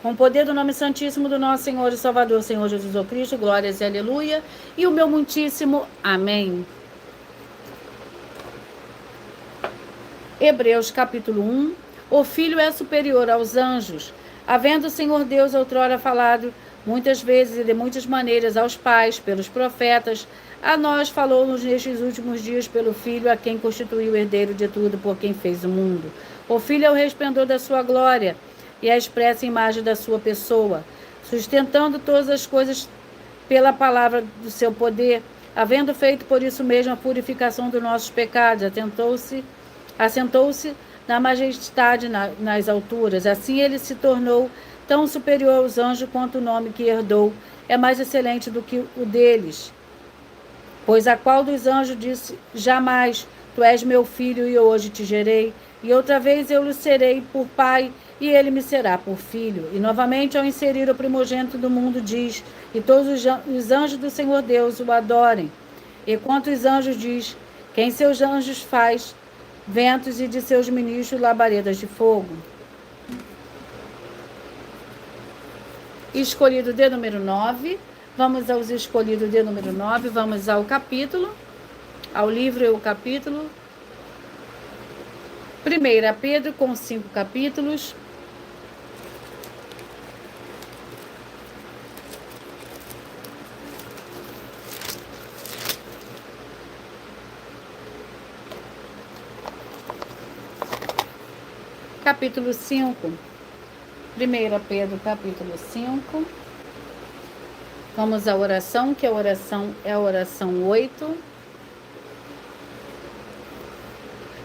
A: com o poder do nome santíssimo do nosso Senhor e Salvador, Senhor Jesus Cristo, glórias e aleluia, e o meu muitíssimo amém. Hebreus capítulo 1. O Filho é superior aos anjos, havendo o Senhor Deus outrora falado muitas vezes e de muitas maneiras aos pais, pelos profetas, a nós falou-nos nestes últimos dias pelo Filho, a quem constituiu o herdeiro de tudo, por quem fez o mundo. O Filho é o resplendor da sua glória e a expressa imagem da sua pessoa, sustentando todas as coisas pela palavra do seu poder, havendo feito por isso mesmo a purificação dos nossos pecados, assentou-se na majestade nas alturas. Assim ele se tornou tão superior aos anjos quanto o nome que herdou é mais excelente do que o deles. Pois a qual dos anjos disse jamais, tu és meu filho e hoje te gerei, e outra vez eu lhe serei por pai e ele me será por filho. E novamente ao inserir o primogênito do mundo diz, e todos os anjos do Senhor Deus o adorem. E quanto os anjos diz, quem seus anjos faz ventos e de seus ministros labaredas de fogo. Escolhido de número 9. Vamos aos escolhidos de número 9. Vamos ao capítulo, ao livro e o capítulo. 1 Pedro, com 5 capítulos. Capítulo 5. 1 Pedro, capítulo 5. Vamos à oração, que a oração é a oração 8.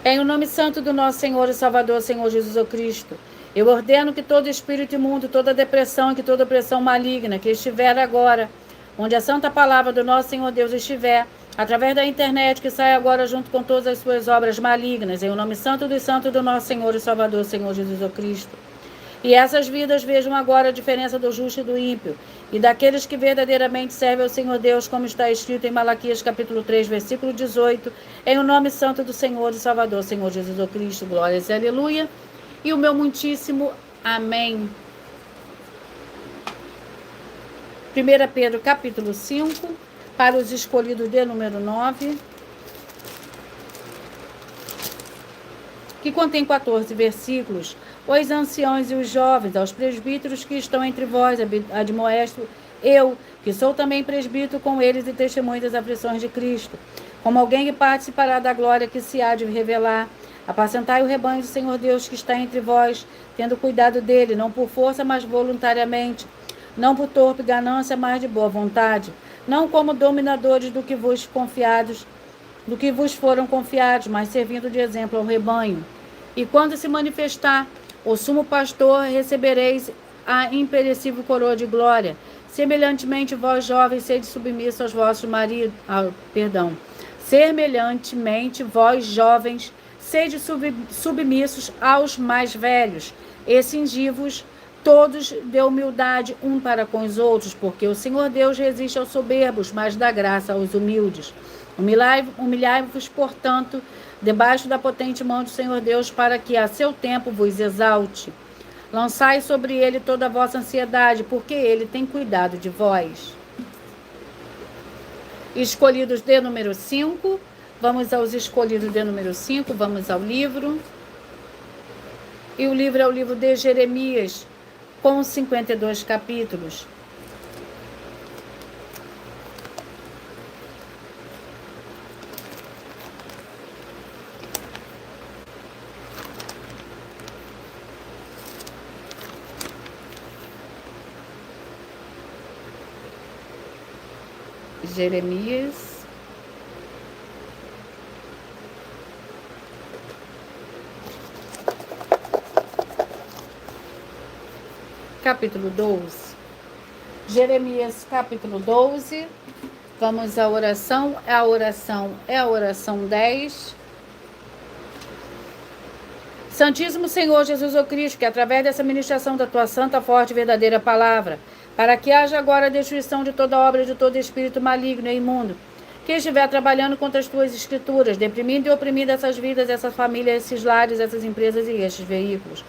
A: Em o nome santo do nosso Senhor e Salvador, Senhor Jesus Cristo, eu ordeno que todo espírito imundo, toda depressão e que toda opressão maligna que estiver agora, onde a santa palavra do nosso Senhor Deus estiver, através da internet, que sai agora junto com todas as suas obras malignas, em o nome santo dos santos do nosso Senhor e Salvador, Senhor Jesus Cristo. E essas vidas vejam agora a diferença do justo e do ímpio, e daqueles que verdadeiramente servem ao Senhor Deus, como está escrito em Malaquias capítulo 3, versículo 18, em o nome santo do Senhor e Salvador, Senhor Jesus Cristo. Glórias e aleluia. E o meu muitíssimo amém. 1 Pedro capítulo 5, para os escolhidos de número 9, que contém 14 versículos. Os anciãos e os jovens, aos presbíteros que estão entre vós, admoesto eu, que sou também presbítero com eles e testemunho das aflições de Cristo, como alguém que participará da glória que se há de revelar. Apacentai o rebanho do Senhor Deus que está entre vós, tendo cuidado dele, não por força, mas voluntariamente, não por torpe ganância, mas de boa vontade, não como dominadores do que vos foram confiados, mas servindo de exemplo ao rebanho. E quando se manifestar o sumo pastor, recebereis a imperecível coroa de glória. Semelhantemente, vós jovens, sede submissos aos vossos maridos. Semelhantemente, vós jovens, sede submissos aos mais velhos, e cingi-vos todos de humildade um para com os outros, porque o Senhor Deus resiste aos soberbos, mas dá graça aos humildes. Humilhai-vos, portanto, debaixo da potente mão do Senhor Deus, para que a seu tempo vos exalte. Lançai sobre ele toda a vossa ansiedade, porque ele tem cuidado de vós. Escolhidos de número 5. Vamos aos escolhidos de número 5. Vamos ao livro. E o livro é o livro de Jeremias, com 52 capítulos. Jeremias, capítulo 12. Jeremias, capítulo 12. Vamos à oração. A oração 10. Santíssimo Senhor Jesus Cristo, que através dessa ministração da tua santa, forte e verdadeira palavra, para que haja agora a destruição de toda obra, de todo espírito maligno e imundo, que estiver trabalhando contra as tuas escrituras, deprimindo e oprimindo essas vidas, essas famílias, esses lares, essas empresas e estes veículos.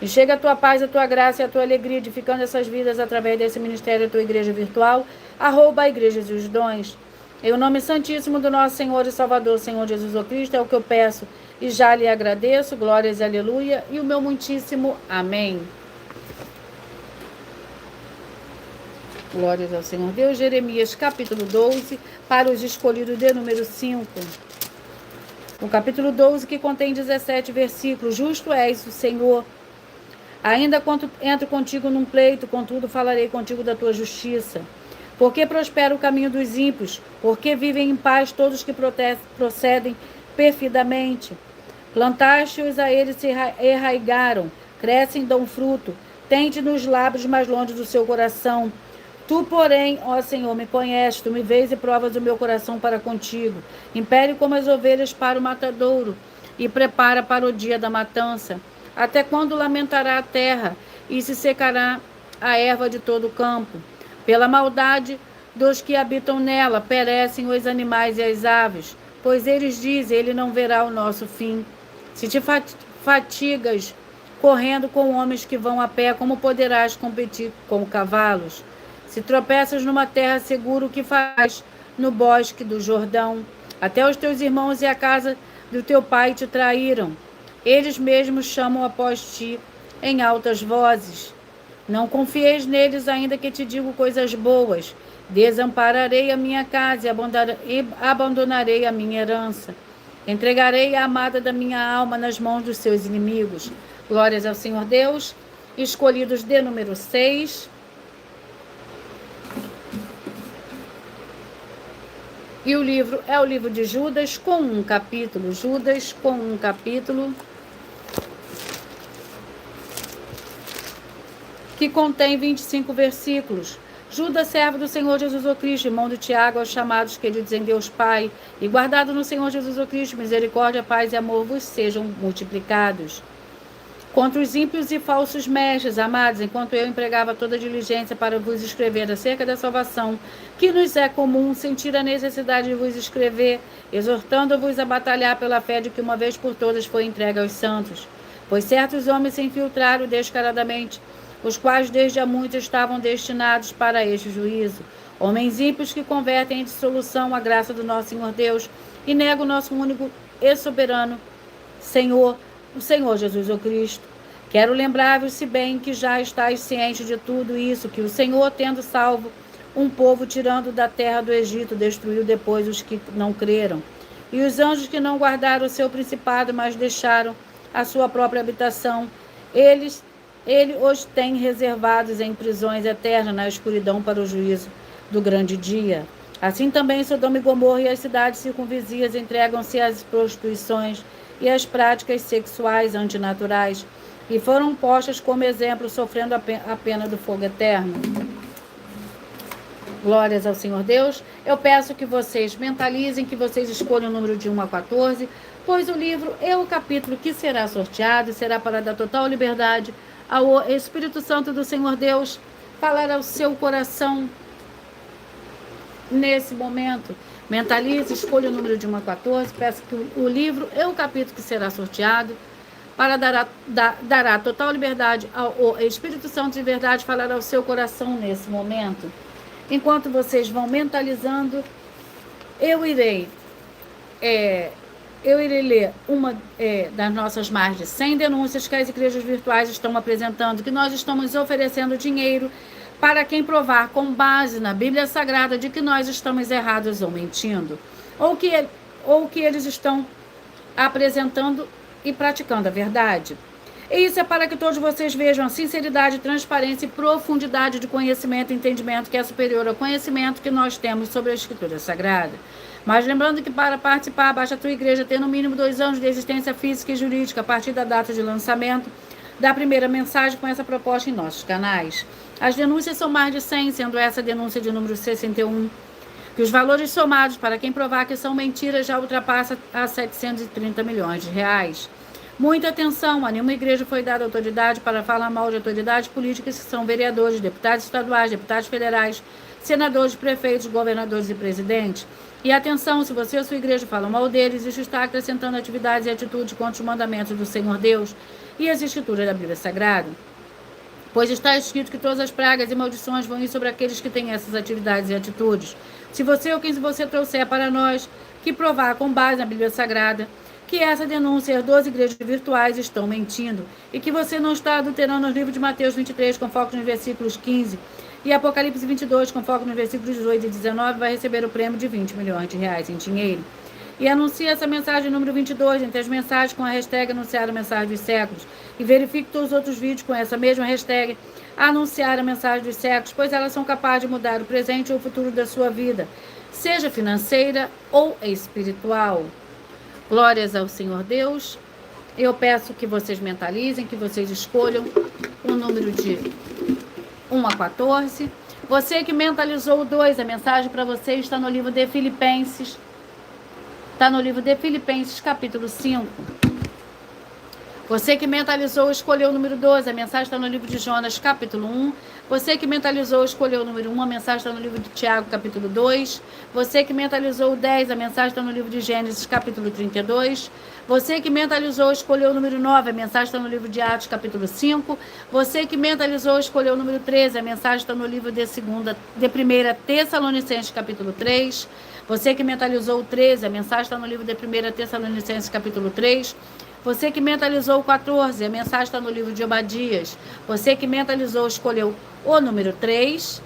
A: E chega a tua paz, a tua graça e a tua alegria, edificando essas vidas através desse ministério da tua igreja virtual, @ Igrejas e os Dons. Em o nome santíssimo do nosso Senhor e Salvador, Senhor Jesus Cristo, é o que eu peço e já lhe agradeço. Glórias e aleluia. E o meu muitíssimo amém. Glórias ao Senhor Deus. Jeremias capítulo 12, para os escolhidos de número 5. O capítulo 12, que contém 17 versículos. Justo és o Senhor. Ainda quando entro contigo num pleito, contudo falarei contigo da tua justiça. Porque prospera o caminho dos ímpios, porque vivem em paz todos que procedem perfidamente. Plantaste-os, a eles se enraigaram, crescem e dão fruto. Tende nos lábios mais longe do seu coração. Tu, porém, ó Senhor, me conheces, tu me vês e provas o meu coração para contigo. Impere como as ovelhas para o matadouro, e prepara para o dia da matança. Até quando lamentará a terra, e se secará a erva de todo o campo? Pela maldade dos que habitam nela, perecem os animais e as aves, pois eles dizem, ele não verá o nosso fim. Se te fatigas correndo com homens que vão a pé, como poderás competir com cavalos? Se tropeças numa terra segura, o que faz no bosque do Jordão? Até os teus irmãos e a casa do teu pai te traíram. Eles mesmos chamam após ti em altas vozes. Não confieis neles, ainda que te digo coisas boas. Desampararei a minha casa e abandonarei a minha herança. Entregarei a amada da minha alma nas mãos dos seus inimigos. Glórias ao Senhor Deus. Escolhidos de número 6. E o livro é o livro de Judas, com um capítulo. Judas, com um capítulo, que contém 25 versículos. Judas, servo do Senhor Jesus o Cristo, irmão de Tiago, aos chamados queridos em Deus Pai, e guardado no Senhor Jesus o Cristo, misericórdia, paz e amor vos sejam multiplicados. Contra os ímpios e falsos mestres, amados, enquanto eu empregava toda diligência para vos escrever acerca da salvação, que nos é comum, sentir a necessidade de vos escrever, exortando-vos a batalhar pela fé de que uma vez por todas foi entregue aos santos. Pois certos homens se infiltraram descaradamente, os quais desde há muito estavam destinados para este juízo. Homens ímpios que convertem em dissolução a graça do nosso Senhor Deus e negam o nosso único e soberano Senhor, o Senhor Jesus o Cristo. Quero lembrar-vos, se bem que já estáis cientes de tudo isso, que o Senhor, tendo salvo um povo tirando da terra do Egito, destruiu depois os que não creram. E os anjos que não guardaram o seu principado, mas deixaram a sua própria habitação, ele os tem reservados em prisões eternas na escuridão para o juízo do grande dia. Assim também Sodoma e Gomorra e as cidades circunvizinhas entregam-se às prostituições e às práticas sexuais antinaturais, e foram postas como exemplo, sofrendo a pena do fogo eterno. Glórias ao Senhor Deus. Eu peço que vocês mentalizem, que vocês escolham o número de 1 a 14, pois o livro é o capítulo que será sorteado e será para dar total liberdade ao Espírito Santo do Senhor Deus falar ao seu coração nesse momento. Mentalize, escolha o número de 1 a 14, peço que o livro é o capítulo que será sorteado para dará total liberdade ao Espírito Santo de verdade falar ao seu coração nesse momento. Enquanto vocês vão mentalizando, eu irei ler uma das nossas mais de 100 denúncias que as igrejas virtuais estão apresentando, que nós estamos oferecendo dinheiro para quem provar com base na Bíblia Sagrada de que nós estamos errados ou mentindo, ou que eles estão apresentando e praticando a verdade. E isso é para que todos vocês vejam a sinceridade, transparência e profundidade de conhecimento e entendimento que é superior ao conhecimento que nós temos sobre a Escritura Sagrada. Mas lembrando que para participar, basta a tua igreja ter no mínimo 2 anos de existência física e jurídica a partir da data de lançamento da primeira mensagem com essa proposta em nossos canais. As denúncias são mais de 100, sendo essa a denúncia de número 61, que os valores somados para quem provar que são mentiras já ultrapassa a 730 milhões de reais. Muita atenção, a nenhuma igreja foi dada autoridade para falar mal de autoridades políticas que são vereadores, deputados estaduais, deputados federais, senadores, prefeitos, governadores e presidentes. E atenção, se você ou sua igreja falam mal deles, isso está acrescentando atividades e atitudes contra os mandamentos do Senhor Deus e as escrituras da Bíblia Sagrada. Pois está escrito que todas as pragas e maldições vão ir sobre aqueles que têm essas atividades e atitudes. Se você ou quem você trouxer para nós, que provar com base na Bíblia Sagrada, que essa denúncia e as 12 igrejas virtuais estão mentindo, e que você não está adulterando os livros de Mateus 23, com foco nos versículos 15, e Apocalipse 22, com foco nos versículos 18 e 19, vai receber o prêmio de 20 milhões de reais em dinheiro. E anuncie essa mensagem número 22 entre as mensagens com a hashtag Anunciar a Mensagem dos Séculos. E verifique todos os outros vídeos com essa mesma hashtag Anunciar a Mensagem dos Séculos, pois elas são capazes de mudar o presente ou o futuro da sua vida, seja financeira ou espiritual. Glórias ao Senhor Deus. Eu peço que vocês mentalizem, que vocês escolham o número de 1 a 14. Você que mentalizou o 2, a mensagem para você está no livro de Filipenses. Está no livro de Filipenses, capítulo 5. Você que mentalizou, escolheu o número 12, a mensagem está no livro de Jonas, capítulo 1. Você que mentalizou, escolheu o número 1, a mensagem está no livro de Tiago, capítulo 2. Você que mentalizou o 10, a mensagem está no livro de Gênesis, capítulo 32. Você que mentalizou, escolheu o número 9, a mensagem está no livro de Atos, capítulo 5. Você que mentalizou, escolheu o número 13, a mensagem está no livro de 1 Tessalonicenses, capítulo 3. Você que mentalizou o 13, a mensagem está no livro de 1 Tessalonicenses, capítulo 3. Você que mentalizou o 14, a mensagem está no livro de Obadias. Você que mentalizou, escolheu o número 3,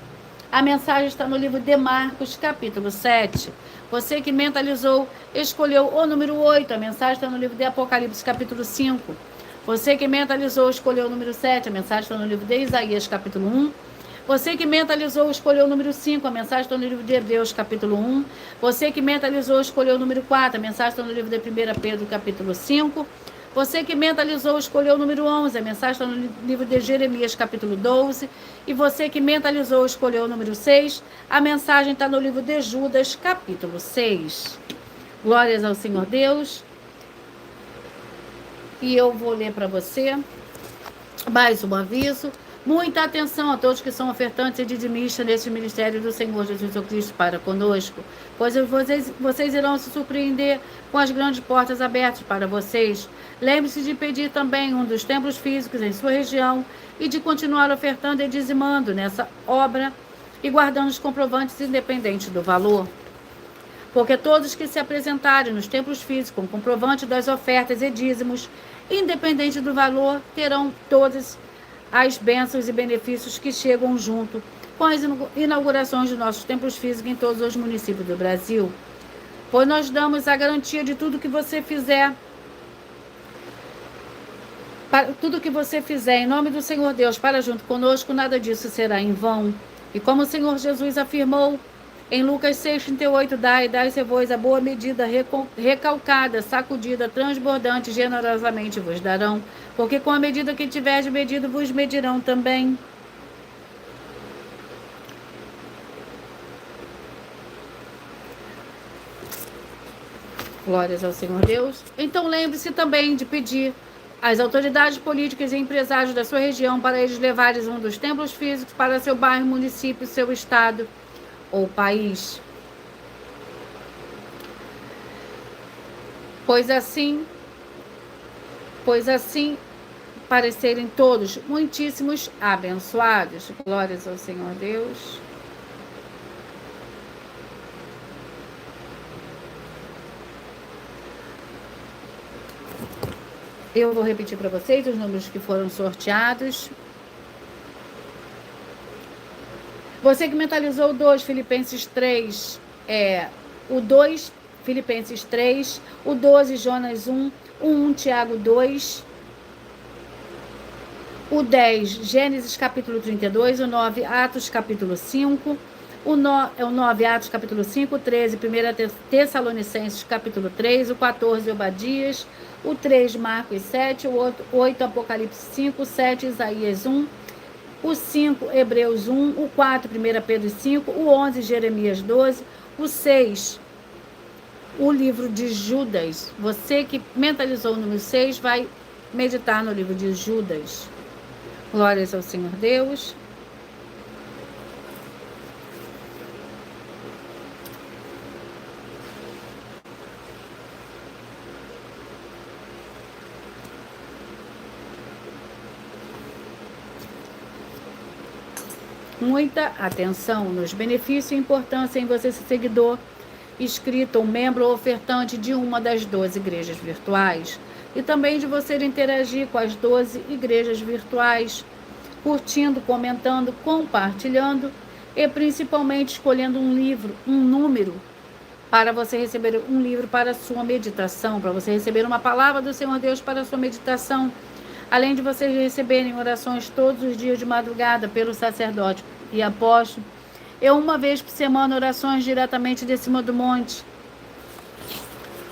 A: a mensagem está no livro de Marcos, capítulo 7. Você que mentalizou, escolheu o número 8, a mensagem está no livro de Apocalipse, capítulo 5. Você que mentalizou, escolheu o número 7, a mensagem está no livro de Isaías, capítulo 1. Você que mentalizou, escolheu o número 5, a mensagem está no livro de Hebreus, capítulo 1. Você que mentalizou, escolheu o número 4, a mensagem está no livro de 1 Pedro, capítulo 5. Você que mentalizou, escolheu o número 11. A mensagem está no livro de Jeremias, capítulo 12. E você que mentalizou, escolheu o número 6. A mensagem está no livro de Judas, capítulo 6. Glórias ao Senhor Deus. E eu vou ler para você mais um aviso. Muita atenção a todos que são ofertantes e dizimistas neste ministério do Senhor Jesus Cristo para conosco, pois vocês irão se surpreender com as grandes portas abertas para vocês. Lembre-se de pedir também um dos templos físicos em sua região e de continuar ofertando e dizimando nessa obra e guardando os comprovantes independentes do valor. Porque todos que se apresentarem nos templos físicos com comprovante das ofertas e dízimos, independente do valor, terão todas as bênçãos e benefícios que chegam junto com as inaugurações de nossos templos físicos em todos os municípios do Brasil. Pois nós damos a garantia de tudo que você fizer, em nome do Senhor Deus, para junto conosco, nada disso será em vão. E como o Senhor Jesus afirmou em Lucas 6,38, dai-se-vos a boa medida, recalcada, sacudida, transbordante, generosamente vos darão, porque com a medida que tiverdes medido, vos medirão também. Glórias ao Senhor Deus. Então lembre-se também de pedir às autoridades políticas e empresários da sua região para eles levarem um dos templos físicos para seu bairro, município, seu estado ou país. Pois assim parecerem todos muitíssimos abençoados. Glórias ao Senhor Deus. Eu vou repetir para vocês os números que foram sorteados. Você que mentalizou o 2, Filipenses 3, o 2, Filipenses 3, o 12, Jonas 1, o 1, Tiago 2, o 10, Gênesis capítulo 32, o 9, Atos capítulo 5, o 9, Atos capítulo 5, o 13, 1 Tessalonicenses capítulo 3, o 14, Obadias, o 3, Marcos 7, o 8, Apocalipse 5, o 7, Isaías 1, o 5, Hebreus 1, o 4, 1 Pedro 5, o 11, Jeremias 12, o 6, o livro de Judas. Você que mentalizou o número 6 vai meditar no livro de Judas. Glórias ao Senhor Deus. Muita atenção nos benefícios e importância em você ser seguidor, inscrito ou membro ou ofertante de uma das 12 igrejas virtuais. E também de você interagir com as 12 igrejas virtuais, curtindo, comentando, compartilhando e principalmente escolhendo um livro, um número, para você receber um livro para a sua meditação, para você receber uma palavra do Senhor Deus para a sua meditação. Além de vocês receberem orações todos os dias de madrugada pelo sacerdote e apóstolo, e uma vez por semana orações diretamente de cima do monte.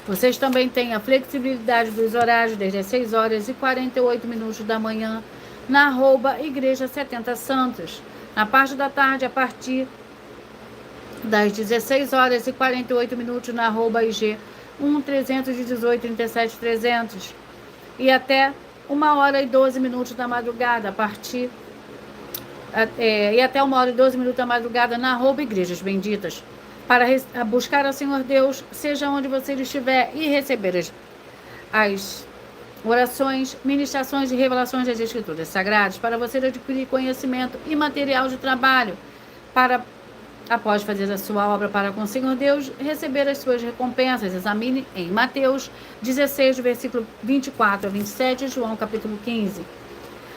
A: Vocês também têm a flexibilidade dos horários desde as 6 horas e 48 minutos da manhã na @Igreja 70 Santos. Na parte da tarde, a partir das 16 horas e 48 minutos na @IG 1-318 37 300 e até 1h12 da madrugada, até 1h12 da madrugada na @Igrejas Benditas, para buscar ao Senhor Deus, seja onde você estiver, e receber as orações, ministrações e revelações das Escrituras Sagradas, para você adquirir conhecimento e material de trabalho, para, após fazer a sua obra para com o Senhor Deus, receber as suas recompensas. Examine em Mateus 16, versículo 24 a 27, João capítulo 15.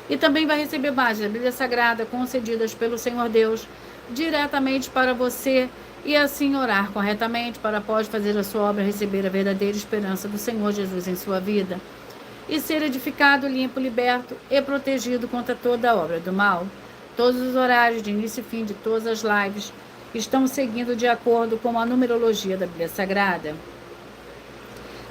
A: E também vai receber bases da Bíblia Sagrada concedidas pelo Senhor Deus diretamente para você, e assim orar corretamente para, após fazer a sua obra, receber a verdadeira esperança do Senhor Jesus em sua vida e ser edificado, limpo, liberto e protegido contra toda a obra do mal. Todos os horários de início e fim de todas as lives estão seguindo de acordo com a numerologia da Bíblia Sagrada.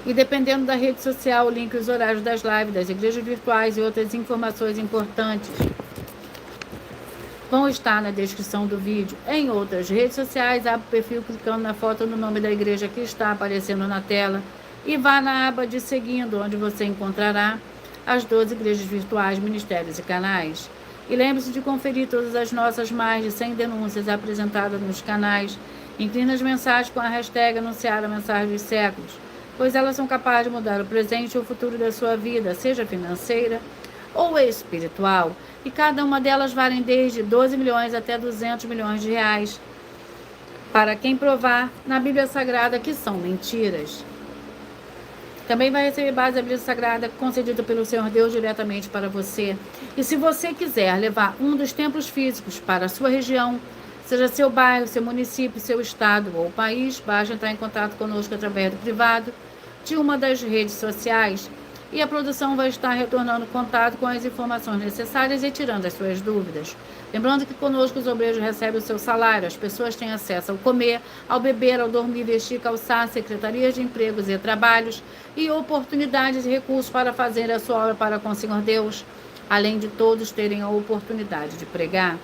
A: E dependendo da rede social, o link e os horários das lives, das igrejas virtuais e outras informações importantes vão estar na descrição do vídeo. Em outras redes sociais, abre o perfil clicando na foto no nome da igreja que está aparecendo na tela e vá na aba de seguindo, onde você encontrará as 12 igrejas virtuais, ministérios e canais. E lembre-se de conferir todas as nossas mais de 100 denúncias apresentadas nos canais. Inclina as mensagens com a hashtag anunciar a mensagem dos séculos, pois elas são capazes de mudar o presente e o futuro da sua vida, seja financeira ou espiritual. E cada uma delas valem desde 12 milhões até 200 milhões de reais, para quem provar na Bíblia Sagrada que são mentiras. Também vai receber base da Bíblia Sagrada concedida pelo Senhor Deus diretamente para você. E se você quiser levar um dos templos físicos para a sua região, seja seu bairro, seu município, seu estado ou país, basta entrar em contato conosco através do privado de uma das redes sociais e a produção vai estar retornando contato com as informações necessárias e tirando as suas dúvidas. Lembrando que conosco os obreiros recebem o seu salário, as pessoas têm acesso ao comer, ao beber, ao dormir, vestir, calçar, secretarias de empregos e trabalhos e oportunidades e recursos para fazer a sua obra para com o Senhor Deus, além de todos terem a oportunidade de pregar.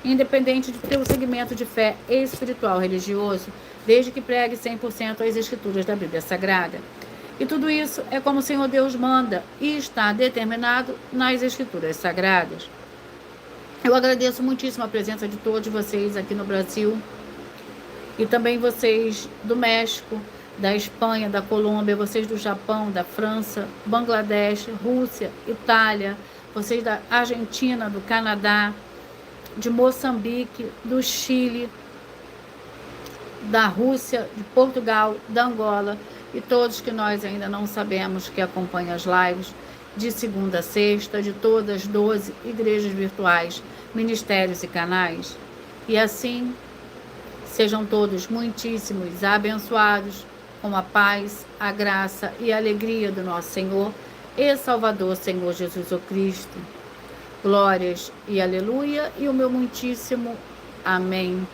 A: Independente de teu segmento de fé espiritual religioso, desde que pregue 100% as escrituras da Bíblia Sagrada. E tudo isso é como o Senhor Deus manda e está determinado nas escrituras sagradas. Eu agradeço muitíssimo a presença de todos vocês aqui no Brasil e também vocês do México, da Espanha, da Colômbia, vocês do Japão, da França, Bangladesh, Rússia, Itália, vocês da Argentina, do Canadá, de Moçambique, do Chile, da Rússia, de Portugal, da Angola e todos que nós ainda não sabemos que acompanham as lives de segunda a sexta, de todas as 12 igrejas virtuais, ministérios e canais. E assim, sejam todos muitíssimos abençoados com a paz, a graça e a alegria do nosso Senhor e Salvador, Senhor Jesus o Cristo. Glórias e aleluia, e o meu muitíssimo amém.